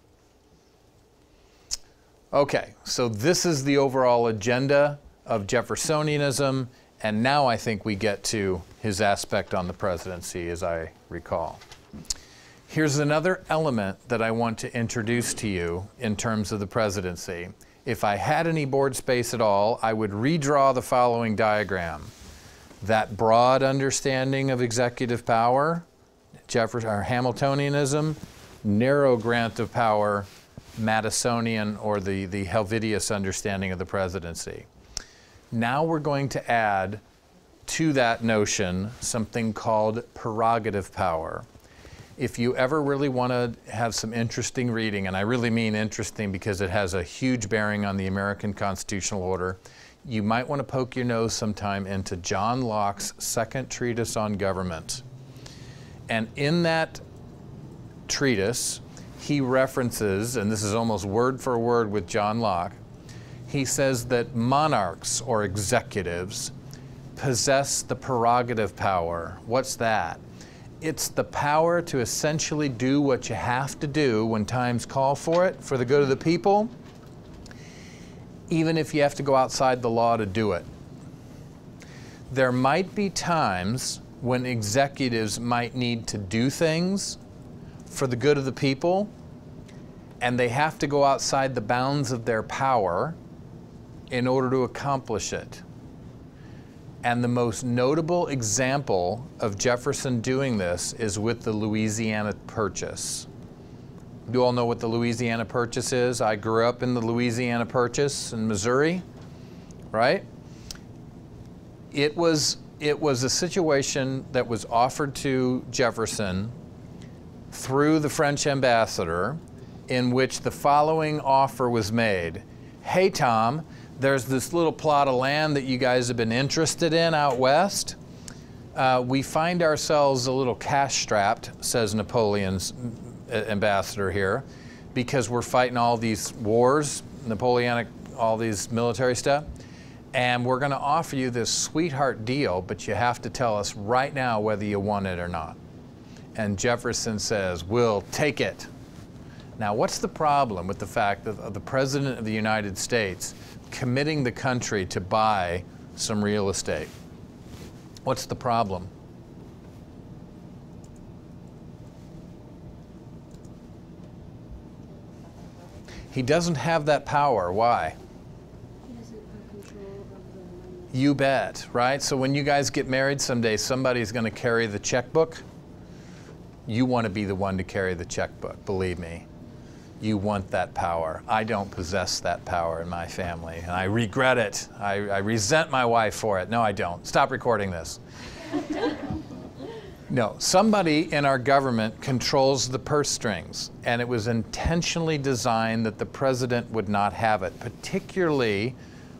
Okay, so this is the overall agenda of Jeffersonianism, and now I think we get to his aspect on the presidency, as I recall. Here's another element that I want to introduce to you in terms of the presidency. If I had any board space at all, I would redraw the following diagram. That broad understanding of executive power, or Hamiltonianism, narrow grant of power, Madisonian, or the Helvidius understanding of the presidency. Now we're going to add to that notion something called prerogative power. If you ever really want to have some interesting reading, and I really mean interesting because it has a huge bearing on the American constitutional order, you might want to poke your nose sometime into John Locke's second treatise on government. And in that treatise, he references, and this is almost word for word with John Locke, he says that monarchs or executives possess the prerogative power. What's that? It's the power to essentially do what you have to do when times call for it, for the good of the people, even if you have to go outside the law to do it. There might be times when executives might need to do things for the good of the people, and they have to go outside the bounds of their power in order to accomplish it. And the most notable example of Jefferson doing this is with the Louisiana Purchase. You all know what the Louisiana Purchase is? I grew up in the Louisiana Purchase in Missouri, right? It was a situation that was offered to Jefferson through the French ambassador, in which the following offer was made. Hey, Tom, there's this little plot of land that you guys have been interested in out west. We find ourselves a little cash-strapped, says Napoleon's ambassador here, because we're fighting all these wars, Napoleonic, all these military stuff, and we're going to offer you this sweetheart deal, but you have to tell us right now whether you want it or not. And Jefferson says, we'll take it. Now, what's the problem with the fact that the President of the United States committing the country to buy some real estate? What's the problem? He doesn't have that power. Why? He doesn't have control of the money. You bet, right? So when you guys get married someday, somebody's going to carry the checkbook. You want to be the one to carry the checkbook, believe me. You want that power. I don't possess that power in my family, and I regret it. I resent my wife for it. No, I don't. Stop recording this. No, somebody in our government controls the purse strings, and it was intentionally designed that the president would not have it, particularly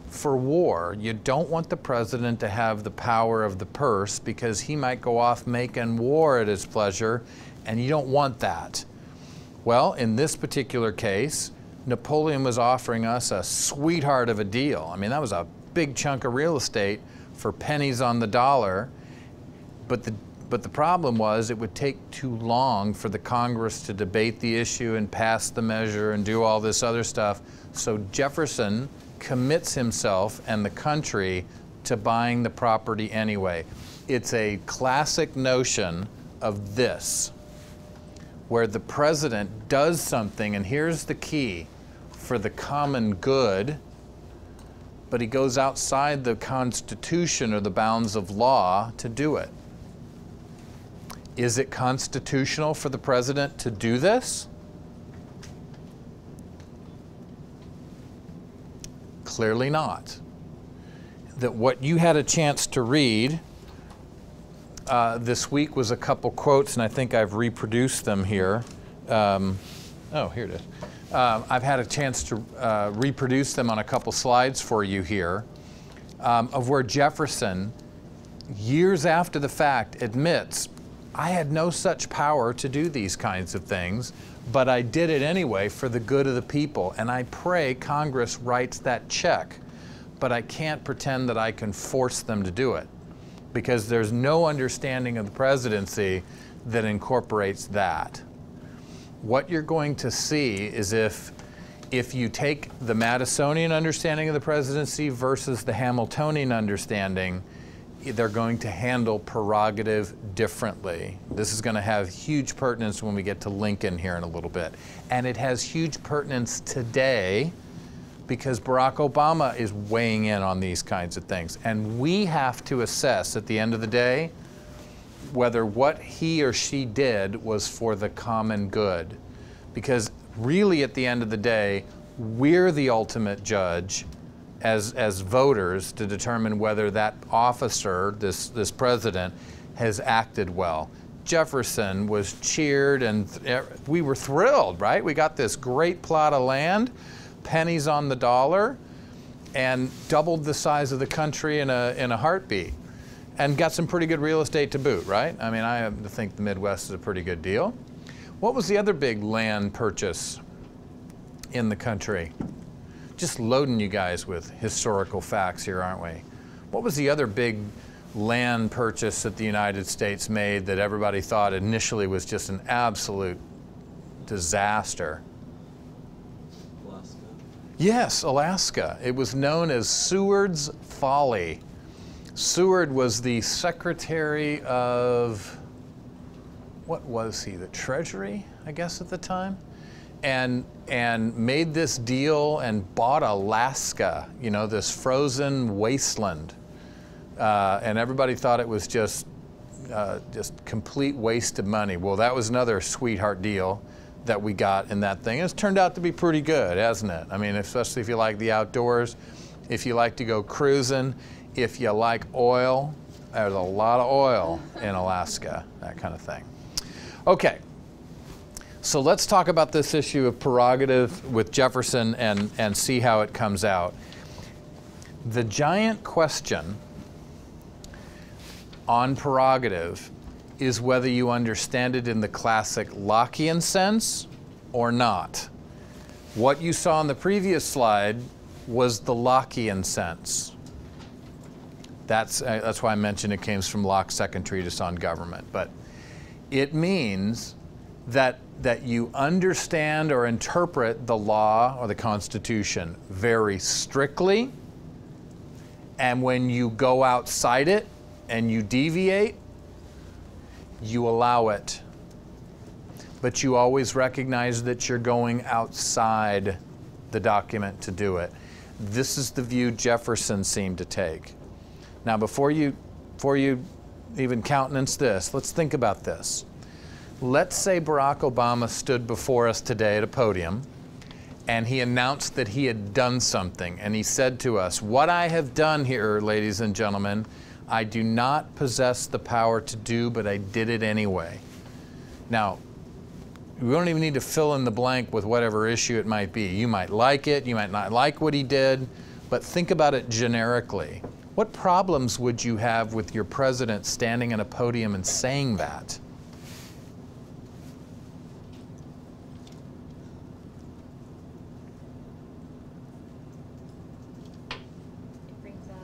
for war. You don't want the president to have the power of the purse because he might go off making war at his pleasure, and you don't want that. Well, in this particular case, Napoleon was offering us a sweetheart of a deal. I mean, that was a big chunk of real estate for pennies on the dollar, but the problem was it would take too long for the Congress to debate the issue and pass the measure and do all this other stuff. So Jefferson commits himself and the country to buying the property anyway. It's a classic notion of this, where the president does something, and here's the key, for the common good, but he goes outside the Constitution or the bounds of law to do it. Is it constitutional for the president to do this? Clearly not. That what you had a chance to read this week was a couple quotes, and I think I've reproduced them here. Oh, here it is. I've had a chance to reproduce them on a couple slides for you here, of where Jefferson, years after the fact, admits, I had no such power to do these kinds of things, but I did it anyway for the good of the people, and I pray Congress writes that check, but I can't pretend that I can force them to do it, because there's no understanding of the presidency that incorporates that. What you're going to see is if you take the Madisonian understanding of the presidency versus the Hamiltonian understanding, they're going to handle prerogative differently. This is going to have huge pertinence when we get to Lincoln here in a little bit. And it has huge pertinence today because Barack Obama is weighing in on these kinds of things. And we have to assess at the end of the day whether what he or she did was for the common good. Because really at the end of the day, we're the ultimate judge as voters to determine whether that officer, this president, has acted well. Jefferson was cheered and we were thrilled, right? We got this great plot of land, pennies on the dollar, and doubled the size of the country in a heartbeat. And got some pretty good real estate to boot, right? I mean, I think the Midwest is a pretty good deal. What was the other big land purchase in the country? Just loading you guys with historical facts here, aren't we? What was the other big land purchase that the United States made that everybody thought initially was just an absolute disaster? Alaska. Yes, Alaska. It was known as Seward's Folly. Seward was the Secretary of, what was he, the Treasury, I guess, at the time? And made this deal and bought Alaska, you know, this frozen wasteland. And everybody thought it was just complete waste of money. Well, that was another sweetheart deal that we got in that thing. It's turned out to be pretty good, hasn't it? I mean, especially if you like the outdoors, if you like to go cruising, if you like oil, there's a lot of oil in Alaska, that kind of thing. Okay. So let's talk about this issue of prerogative with Jefferson and see how it comes out. The giant question on prerogative is whether you understand it in the classic Lockean sense or not. What you saw on the previous slide was the Lockean sense. That's why I mentioned it came from Locke's second treatise on government. But it means that you understand or interpret the law or the Constitution very strictly, and when you go outside it and you deviate, you allow it. But you always recognize that you're going outside the document to do it. This is the view Jefferson seemed to take. Now, before you even countenance this, let's think about this. Let's say Barack Obama stood before us today at a podium and he announced that he had done something, and he said to us, "What I have done here, ladies and gentlemen, I do not possess the power to do, but I did it anyway." Now, we don't even need to fill in the blank with whatever issue it might be. You might like it, you might not like what he did, but think about it generically. What problems would you have with your president standing on a podium and saying that? It brings up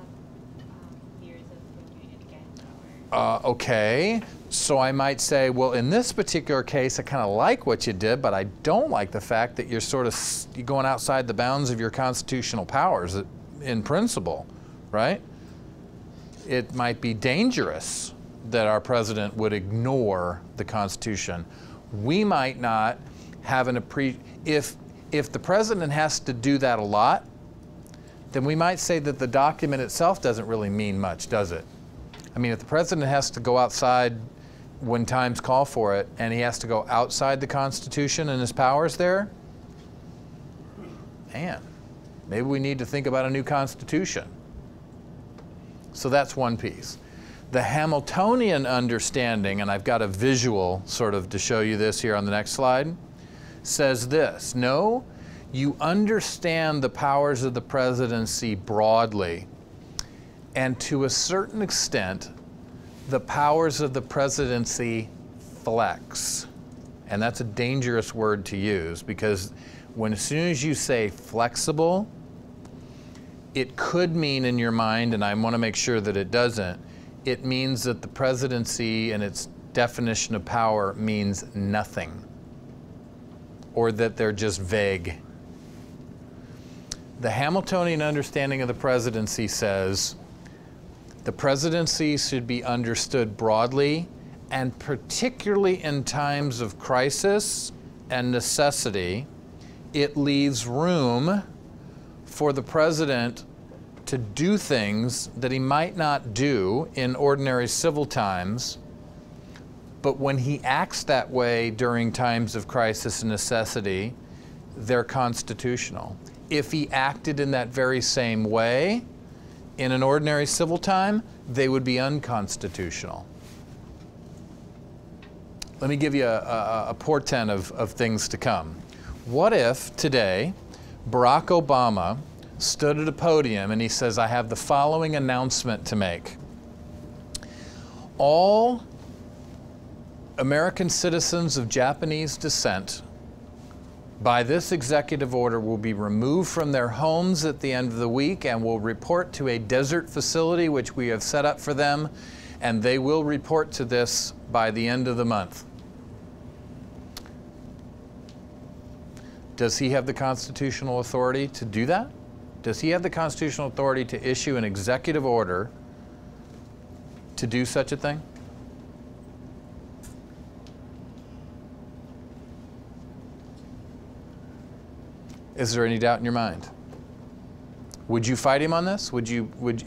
fears of him doing it again. Okay, so I might say, well, in this particular case, I kind of like what you did, but I don't like the fact that you're you're going outside the bounds of your constitutional powers in principle, right? It might be dangerous that our president would ignore the Constitution. We might not have if the president has to do that a lot, then we might say that the document itself doesn't really mean much, does it? I mean, if the president has to go outside when times call for it, and he has to go outside the Constitution and his powers there, man, maybe we need to think about a new Constitution. So that's one piece. The Hamiltonian understanding, and I've got a visual sort of to show you this here on the next slide, says this: no, you understand the powers of the presidency broadly, and to a certain extent, the powers of the presidency flex. And that's a dangerous word to use, because as soon as you say flexible, it could mean in your mind, and I want to make sure that it doesn't, it means that the presidency and its definition of power means nothing, or that they're just vague. The Hamiltonian understanding of the presidency says the presidency should be understood broadly, and particularly in times of crisis and necessity, it leaves room for the president to do things that he might not do in ordinary civil times, but when he acts that way during times of crisis and necessity, they're constitutional. If he acted in that very same way in an ordinary civil time, they would be unconstitutional. Let me give you a portent of things to come. What if today Barack Obama stood at a podium and he says, "I have the following announcement to make. All American citizens of Japanese descent, by this executive order, will be removed from their homes at the end of the week and will report to a desert facility which we have set up for them, and they will report to this by the end of the month. Does he have the constitutional authority to do that? Does he have the constitutional authority to issue an executive order to do such a thing? Is there any doubt in your mind? Would you fight him on this? Would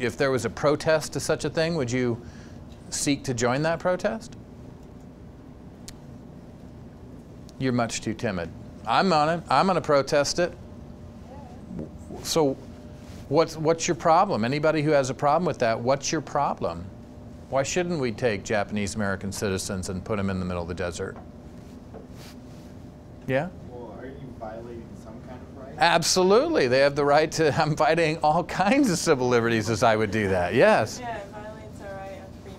if there was a protest to such a thing, would you seek to join that protest? You're much too timid. I'm on it. I'm going to protest it. So what's your problem? Anybody who has a problem with that, what's your problem? Why shouldn't we take Japanese American citizens and put them in the middle of the desert? Yeah? Well, are you violating some kind of right? Absolutely. They have the right to, I'm fighting all kinds of civil liberties as I would do that. Yes. Yeah, it violates our right of free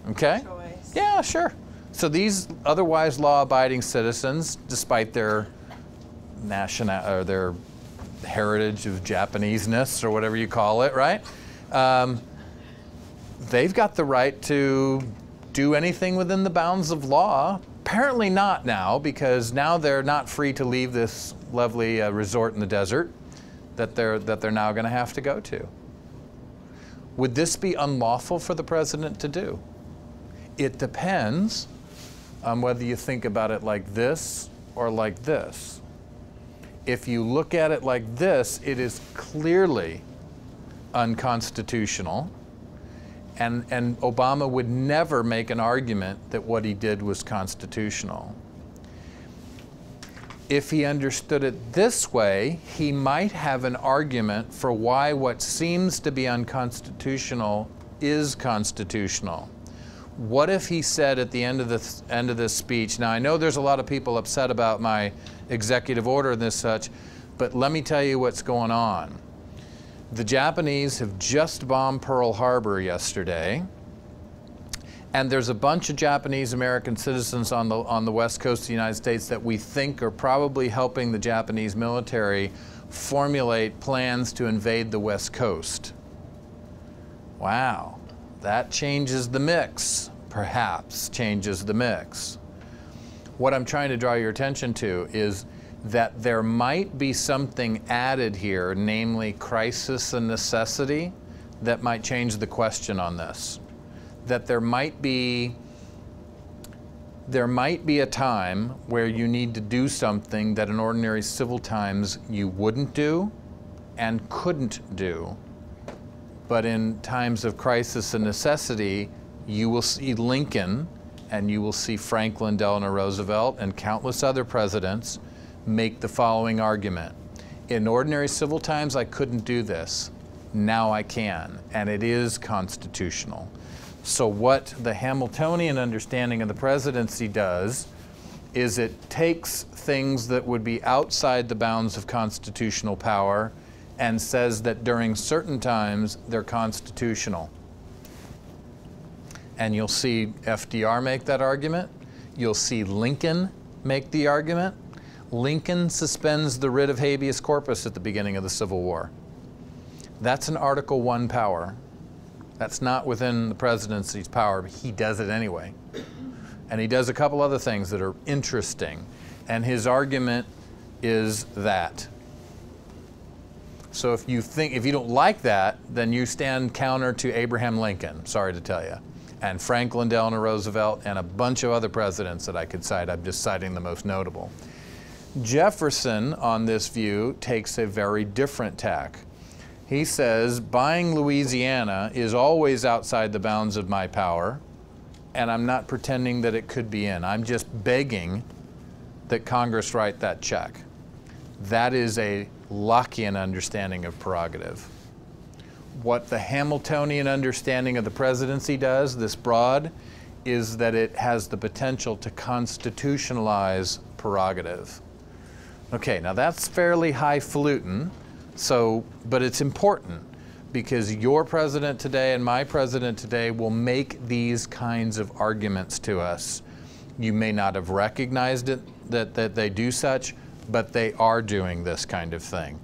movement. Okay. Choice. Yeah, sure. So these otherwise law-abiding citizens, despite their or their heritage of Japaneseness or whatever you call it, right? They've got the right to do anything within the bounds of law. Apparently not now, because now they're not free to leave this lovely resort in the desert that they're now going to have to go to. Would this be unlawful for the president to do? It depends on whether you think about it like this or like this. If you look at it like this, it is clearly unconstitutional, and Obama would never make an argument that what he did was constitutional. If he understood it this way, he might have an argument for why what seems to be unconstitutional is constitutional. What if he said at the end of this speech, now I know there's a lot of people upset about my executive order and this such, but let me tell you what's going on. The Japanese have just bombed Pearl Harbor yesterday, and there's a bunch of Japanese American citizens on the west coast of the United States that we think are probably helping the Japanese military formulate plans to invade the west coast. Wow. That changes the mix, perhaps changes the mix. What I'm trying to draw your attention to is that there might be something added here, namely crisis and necessity, that might change the question on this. That there might be a time where you need to do something that in ordinary civil times you wouldn't do and couldn't do. But in times of crisis and necessity, you will see Lincoln and you will see Franklin Delano Roosevelt and countless other presidents make the following argument. In ordinary civil times, I couldn't do this. Now I can, and it is constitutional. So what the Hamiltonian understanding of the presidency does is it takes things that would be outside the bounds of constitutional power and says that during certain times they're constitutional. And you'll see FDR make that argument. You'll see Lincoln make the argument. Lincoln suspends the writ of habeas corpus at the beginning of the Civil War. That's an Article I power. That's not within the presidency's power, but he does it anyway. And he does a couple other things that are interesting. And his argument is that. So if you don't like that, then you stand counter to Abraham Lincoln, sorry to tell you, and Franklin Delano Roosevelt, and a bunch of other presidents that I could cite. I'm just citing the most notable. Jefferson, on this view, takes a very different tack. He says, buying Louisiana is always outside the bounds of my power, and I'm not pretending that it could be in. I'm just begging that Congress write that check. That is a Lockean understanding of prerogative. What the Hamiltonian understanding of the presidency does, this broad, is that it has the potential to constitutionalize prerogative. Okay, now that's fairly highfalutin, but it's important because your president today and my president today will make these kinds of arguments to us. You may not have recognized it, that they do such, but they are doing this kind of thing.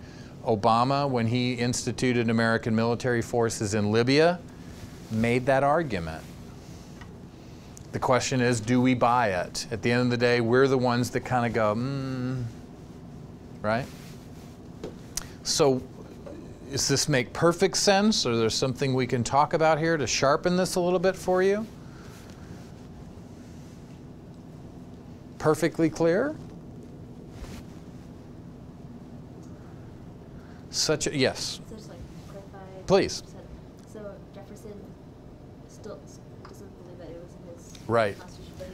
Obama, when he instituted American military forces in Libya, made that argument. The question is, do we buy it? At the end of the day, we're the ones that kind of go, right? So, does this make perfect sense, or there's something we can talk about here to sharpen this a little bit for you? Perfectly clear? Yes. So just like clarify. Please. So Jefferson still doesn't believe that it was in his Right. constitution, but he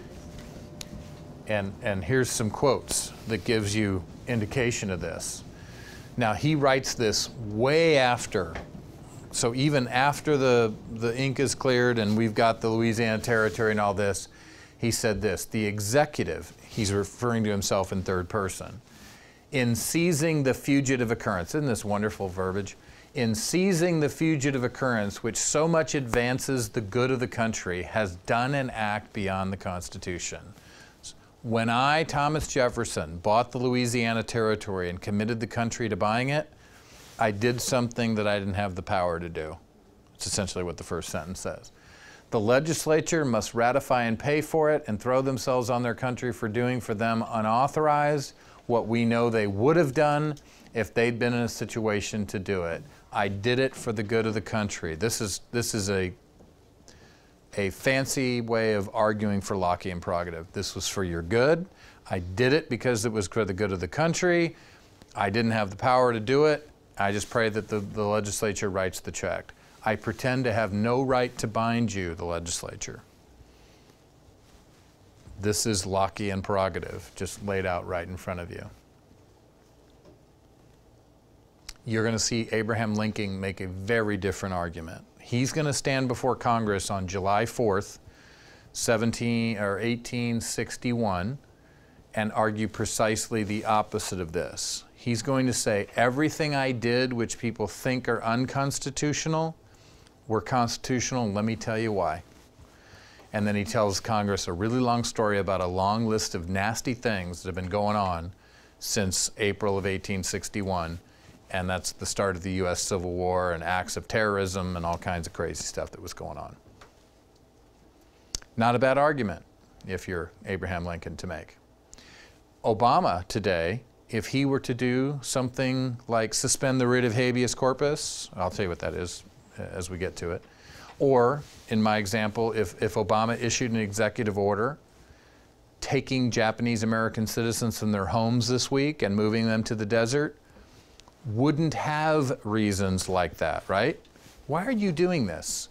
just. And here's some quotes that gives you indication of this. Now, he writes this way after. So even after the ink is cleared and we've got the Louisiana Territory and all this, he said this: the executive, he's referring to himself in third person, in seizing the fugitive occurrence, isn't this wonderful verbiage? In seizing the fugitive occurrence, which so much advances the good of the country, has done an act beyond the Constitution. When I, Thomas Jefferson, bought the Louisiana Territory and committed the country to buying it, I did something that I didn't have the power to do. It's essentially what the first sentence says. The legislature must ratify and pay for it and throw themselves on their country for doing for them unauthorized what we know they would have done if they'd been in a situation to do it. I did it for the good of the country. This is a fancy way of arguing for Lockean prerogative. This was for your good. I did it because it was for the good of the country. I didn't have the power to do it. I just pray that the legislature writes the check. I pretend to have no right to bind you, the legislature. This is Lockean prerogative, just laid out right in front of you. You're going to see Abraham Lincoln make a very different argument. He's going to stand before Congress on July 4th, 1861, and argue precisely the opposite of this. He's going to say, everything I did which people think are unconstitutional were constitutional, and let me tell you why. And then he tells Congress a really long story about a long list of nasty things that have been going on since April of 1861. And that's the start of the U.S. Civil War and acts of terrorism and all kinds of crazy stuff that was going on. Not a bad argument if you're Abraham Lincoln to make. Obama today, if he were to do something like suspend the writ of habeas corpus, I'll tell you what that is as we get to it, or in my example, if Obama issued an executive order taking Japanese American citizens from their homes this week and moving them to the desert, wouldn't have reasons like that, right? Why are you doing this?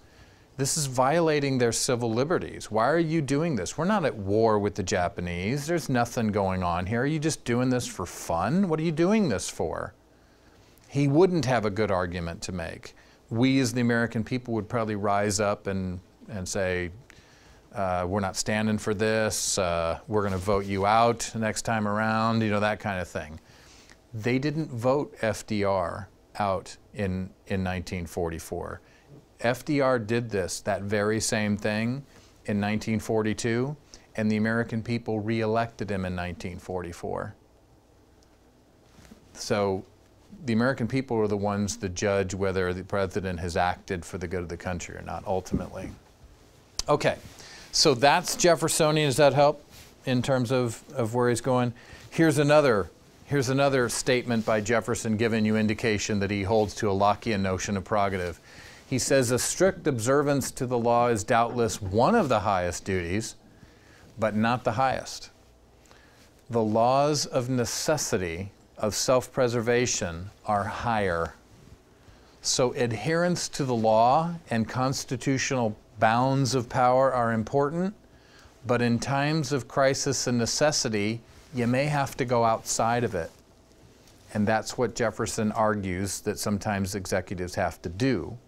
This is violating their civil liberties. Why are you doing this? We're not at war with the Japanese. There's nothing going on here. Are you just doing this for fun? What are you doing this for? He wouldn't have a good argument to make. We as the American people would probably rise up and say, we're not standing for this, we're going to vote you out next time around, you know, that kind of thing. They didn't vote FDR out in 1944. FDR did that very same thing in 1942, and the American people re-elected him in 1944. So the American people are the ones that judge whether the president has acted for the good of the country or not, ultimately. Okay, so that's Jeffersonian. Does that help in terms of where he's going? Here's another statement by Jefferson giving you indication that he holds to a Lockean notion of prerogative. He says, a strict observance to the law is doubtless one of the highest duties, but not the highest. The laws of necessity, of self-preservation, are higher. So adherence to the law and constitutional bounds of power are important, but in times of crisis and necessity, you may have to go outside of it. And that's what Jefferson argues that sometimes executives have to do.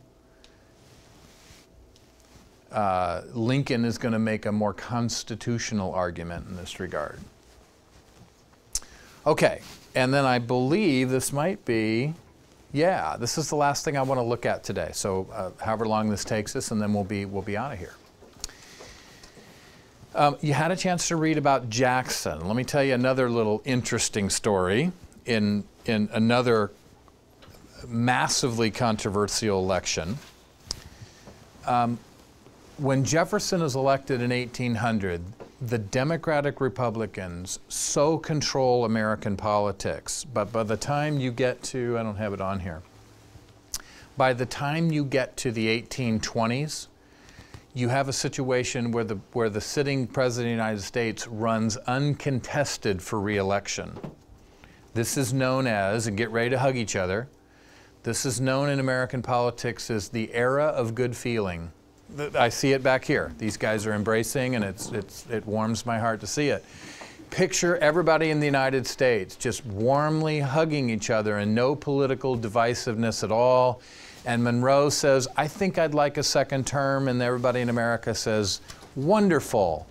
Lincoln is going to make a more constitutional argument in this regard. Okay, and then I believe this might be, yeah, this is the last thing I want to look at today. So however long this takes us, and then we'll be out of here. You had a chance to read about Jackson. Let me tell you another little interesting story in another massively controversial election. When Jefferson is elected in 1800, the Democratic Republicans so control American politics, but by the time you get to, I don't have it on here, by the time you get to the 1820s, you have a situation where the sitting President of the United States runs uncontested for re-election. This is known as, and get ready to hug each other, this is known in American politics as the era of good feeling. I see it back here. These guys are embracing, and it warms my heart to see it. Picture everybody in the United States just warmly hugging each other and no political divisiveness at all. And Monroe says, I think I'd like a second term, and everybody in America says, wonderful,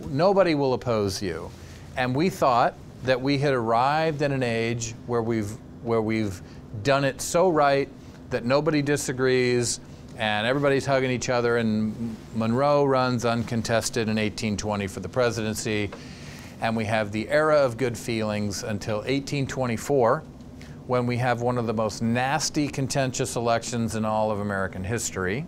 nobody will oppose you. And we thought that we had arrived at an age where we've done it so right that nobody disagrees, and everybody's hugging each other, and Monroe runs uncontested in 1820 for the presidency, and we have the era of good feelings until 1824, when we have one of the most nasty, contentious elections in all of American history.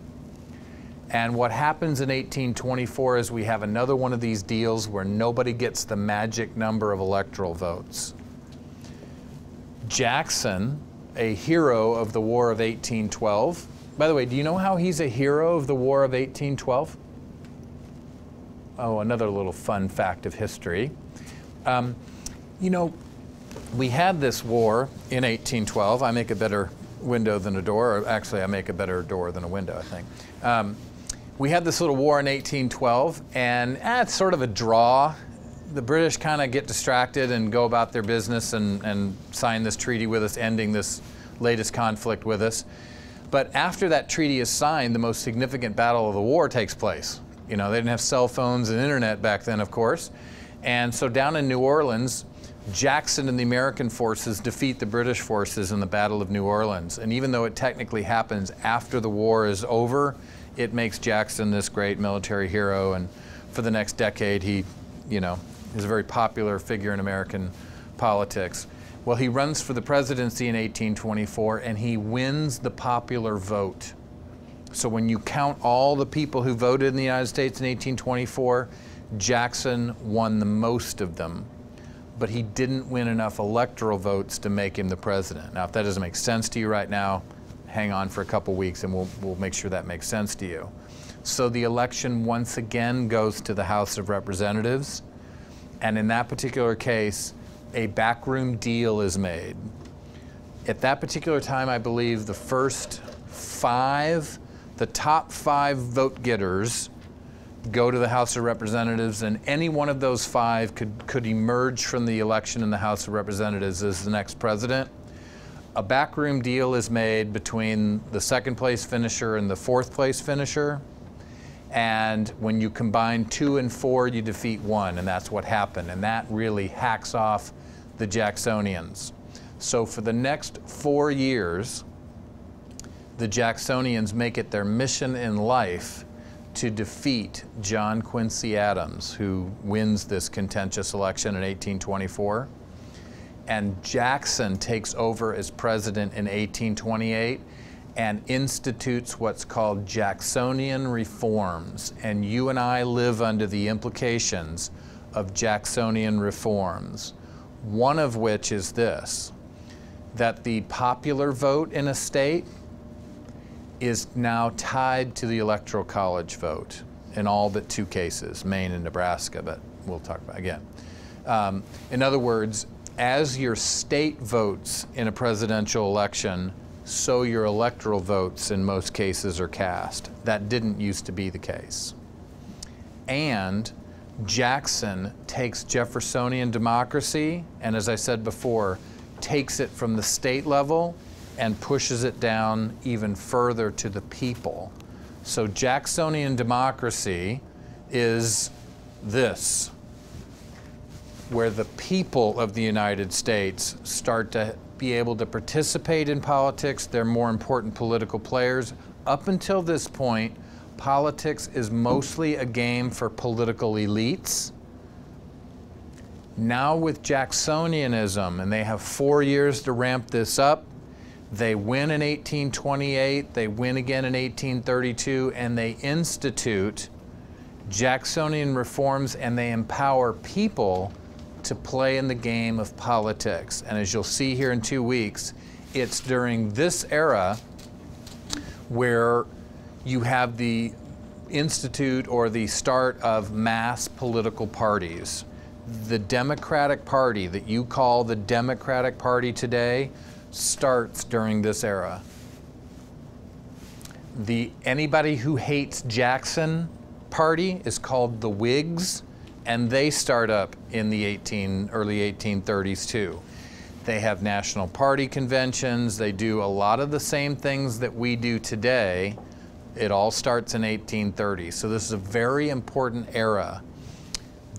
And what happens in 1824 is we have another one of these deals where nobody gets the magic number of electoral votes. Jackson, a hero of the War of 1812, by the way, do you know how he's a hero of the War of 1812? Oh, another little fun fact of history. You know, we had this war in 1812. I make a better window than a door, or actually I make a better door than a window, I think. We had this little war in 1812, and it's sort of a draw. The British kind of get distracted and go about their business and sign this treaty with us, ending this latest conflict with us. But after that treaty is signed, the most significant battle of the war takes place. You know, they didn't have cell phones and internet back then, of course. And so down in New Orleans, Jackson and the American forces defeat the British forces in the Battle of New Orleans. And even though it technically happens after the war is over, it makes Jackson this great military hero. And for the next decade, he, you know, is a very popular figure in American politics. Well, he runs for the presidency in 1824, and he wins the popular vote. So when you count all the people who voted in the United States in 1824, Jackson won the most of them. But he didn't win enough electoral votes to make him the president. Now, if that doesn't make sense to you right now, hang on for a couple weeks and we'll make sure that makes sense to you. So the election once again goes to the House of Representatives. And in that particular case, a backroom deal is made. At that particular time, I believe the top five vote getters go to the House of Representatives, and any one of those five could emerge from the election in the House of Representatives as the next president. A backroom deal is made between the second place finisher and the fourth place finisher. And when you combine 2 and 4, you defeat 1, and that's what happened. And that really hacks off the Jacksonians. So for the next 4 years, the Jacksonians make it their mission in life to defeat John Quincy Adams, who wins this contentious election in 1824. And Jackson takes over as president in 1828 and institutes what's called Jacksonian Reforms. And you and I live under the implications of Jacksonian Reforms, one of which is this, that the popular vote in a state is now tied to the Electoral College vote in all but 2 cases, Maine and Nebraska, but we'll talk about again. In other words, as your state votes in a presidential election, so your electoral votes in most cases are cast. That didn't used to be the case. And Jackson takes Jeffersonian democracy, and as I said before, takes it from the state level and pushes it down even further to the people. So Jacksonian democracy is this, where the people of the United States start to be able to participate in politics. They're more important political players. Up until this point, politics is mostly a game for political elites. Now with Jacksonianism, and they have 4 years to ramp this up, they win in 1828, they win again in 1832, and they institute Jacksonian Reforms, and they empower people to play in the game of politics. And as you'll see here in 2 weeks, it's during this era where you have the institute or the start of mass political parties. The Democratic Party that you call the Democratic Party today starts during this era. Anybody who hates Jackson Party is called the Whigs, and they start up in the early 1830s too. They have national party conventions. They do a lot of the same things that we do today. It all starts in 1830. So this is a very important era.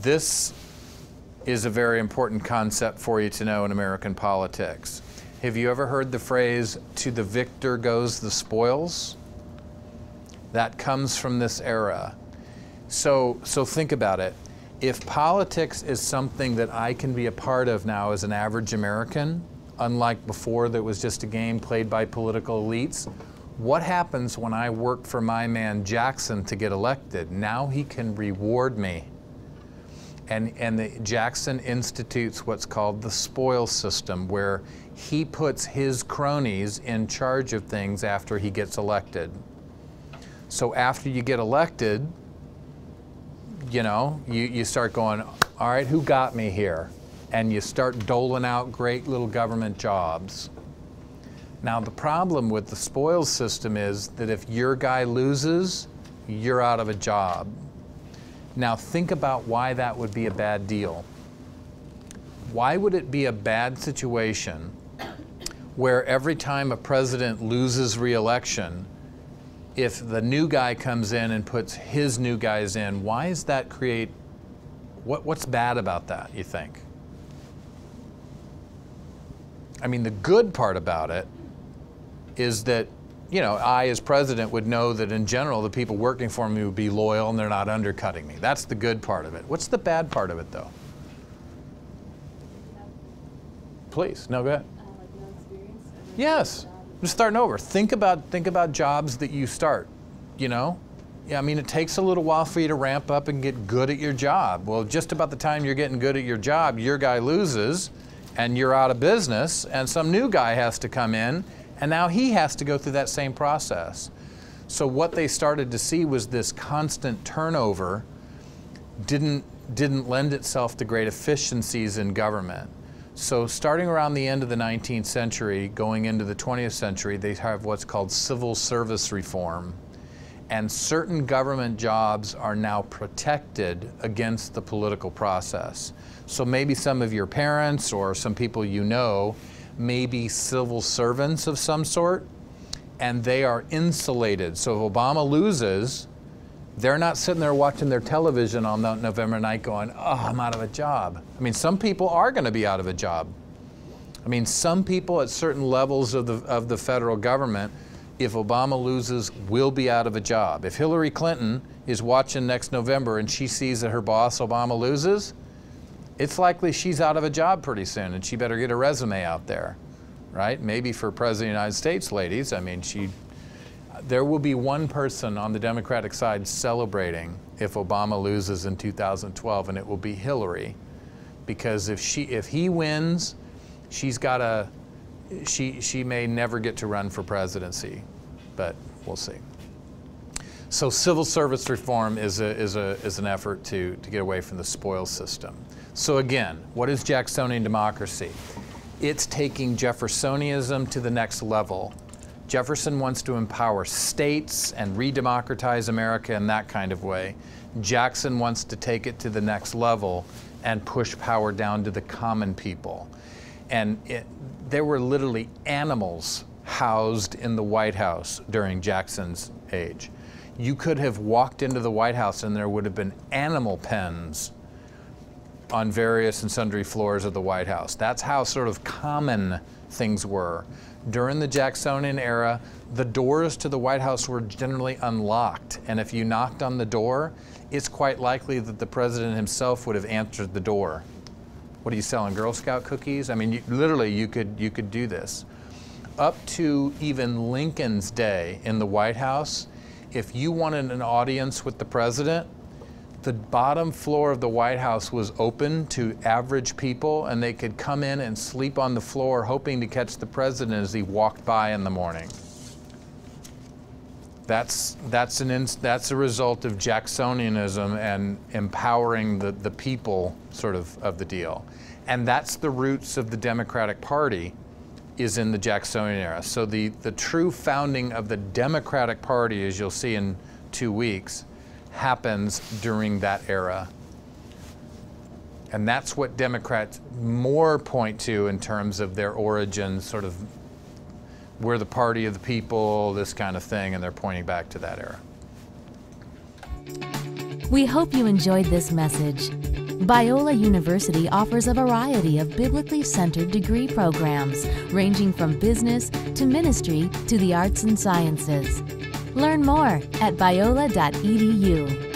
This is a very important concept for you to know in American politics. Have you ever heard the phrase, "to the victor goes the spoils"? That comes from this era. So think about it. If politics is something that I can be a part of now as an average American, unlike before that was just a game played by political elites, what happens when I work for my man Jackson to get elected? Now he can reward me. And Jackson institutes what's called the spoils system, where he puts his cronies in charge of things after he gets elected. So after you get elected, you know, you start going, all right, who got me here? And you start doling out great little government jobs. Now the problem with the spoils system is that if your guy loses, you're out of a job. Now think about why that would be a bad deal. Why would it be a bad situation where every time a president loses re-election, if the new guy comes in and puts his new guys in, why does that create, what's bad about that, you think? I mean, the good part about it is that, you know, I as president would know that in general the people working for me would be loyal and they're not undercutting me. That's the good part of it. What's the bad part of it though? Please, no, go ahead. Like no experience. Yes, just starting over. Think about jobs that you start, you know? Yeah, I mean, it takes a little while for you to ramp up and get good at your job. Well, just about the time you're getting good at your job, your guy loses and you're out of business and some new guy has to come in and now he has to go through that same process. So what they started to see was this constant turnover didn't lend itself to great efficiencies in government. So starting around the end of the 19th century, going into the 20th century, they have what's called civil service reform. And certain government jobs are now protected against the political process. So maybe some of your parents or some people you know may be civil servants of some sort, and they are insulated. So if Obama loses, they're not sitting there watching their television on that November night going, oh, I'm out of a job. I mean, some people are going to be out of a job. I mean, some people at certain levels of the federal government, if Obama loses, will be out of a job. If Hillary Clinton is watching next November and she sees that her boss, Obama, loses, it's likely she's out of a job pretty soon and she better get a resume out there, right? Maybe for President of the United States, ladies, I mean, there will be one person on the Democratic side celebrating if Obama loses in 2012, and it will be Hillary, because if he wins, she may never get to run for presidency, but we'll see. So civil service reform is an effort to get away from the spoils system. So again, what is Jacksonian democracy? It's taking Jeffersonianism to the next level. Jefferson wants to empower states and re-democratize America in that kind of way. Jackson wants to take it to the next level and push power down to the common people. And there were literally animals housed in the White House during Jackson's age. You could have walked into the White House and there would have been animal pens on various and sundry floors of the White House. That's how sort of common things were. During the Jacksonian era, the doors to the White House were generally unlocked, and if you knocked on the door, it's quite likely that the president himself would have answered the door. What are you selling, Girl Scout cookies? I mean, literally, you could do this. Up to even Lincoln's day in the White House, if you wanted an audience with the president, the bottom floor of the White House was open to average people, and they could come in and sleep on the floor hoping to catch the president as he walked by in the morning. That's a result of Jacksonianism and empowering the people sort of the deal. And that's the roots of the Democratic Party, is in the Jacksonian era. So the true founding of the Democratic Party, as you'll see in 2 weeks, happens during that era. And that's what Democrats more point to in terms of their origins, sort of we're the party of the people, this kind of thing, and they're pointing back to that era. We hope you enjoyed this message. Biola University offers a variety of biblically centered degree programs, ranging from business to ministry to the arts and sciences. Learn more at biola.edu.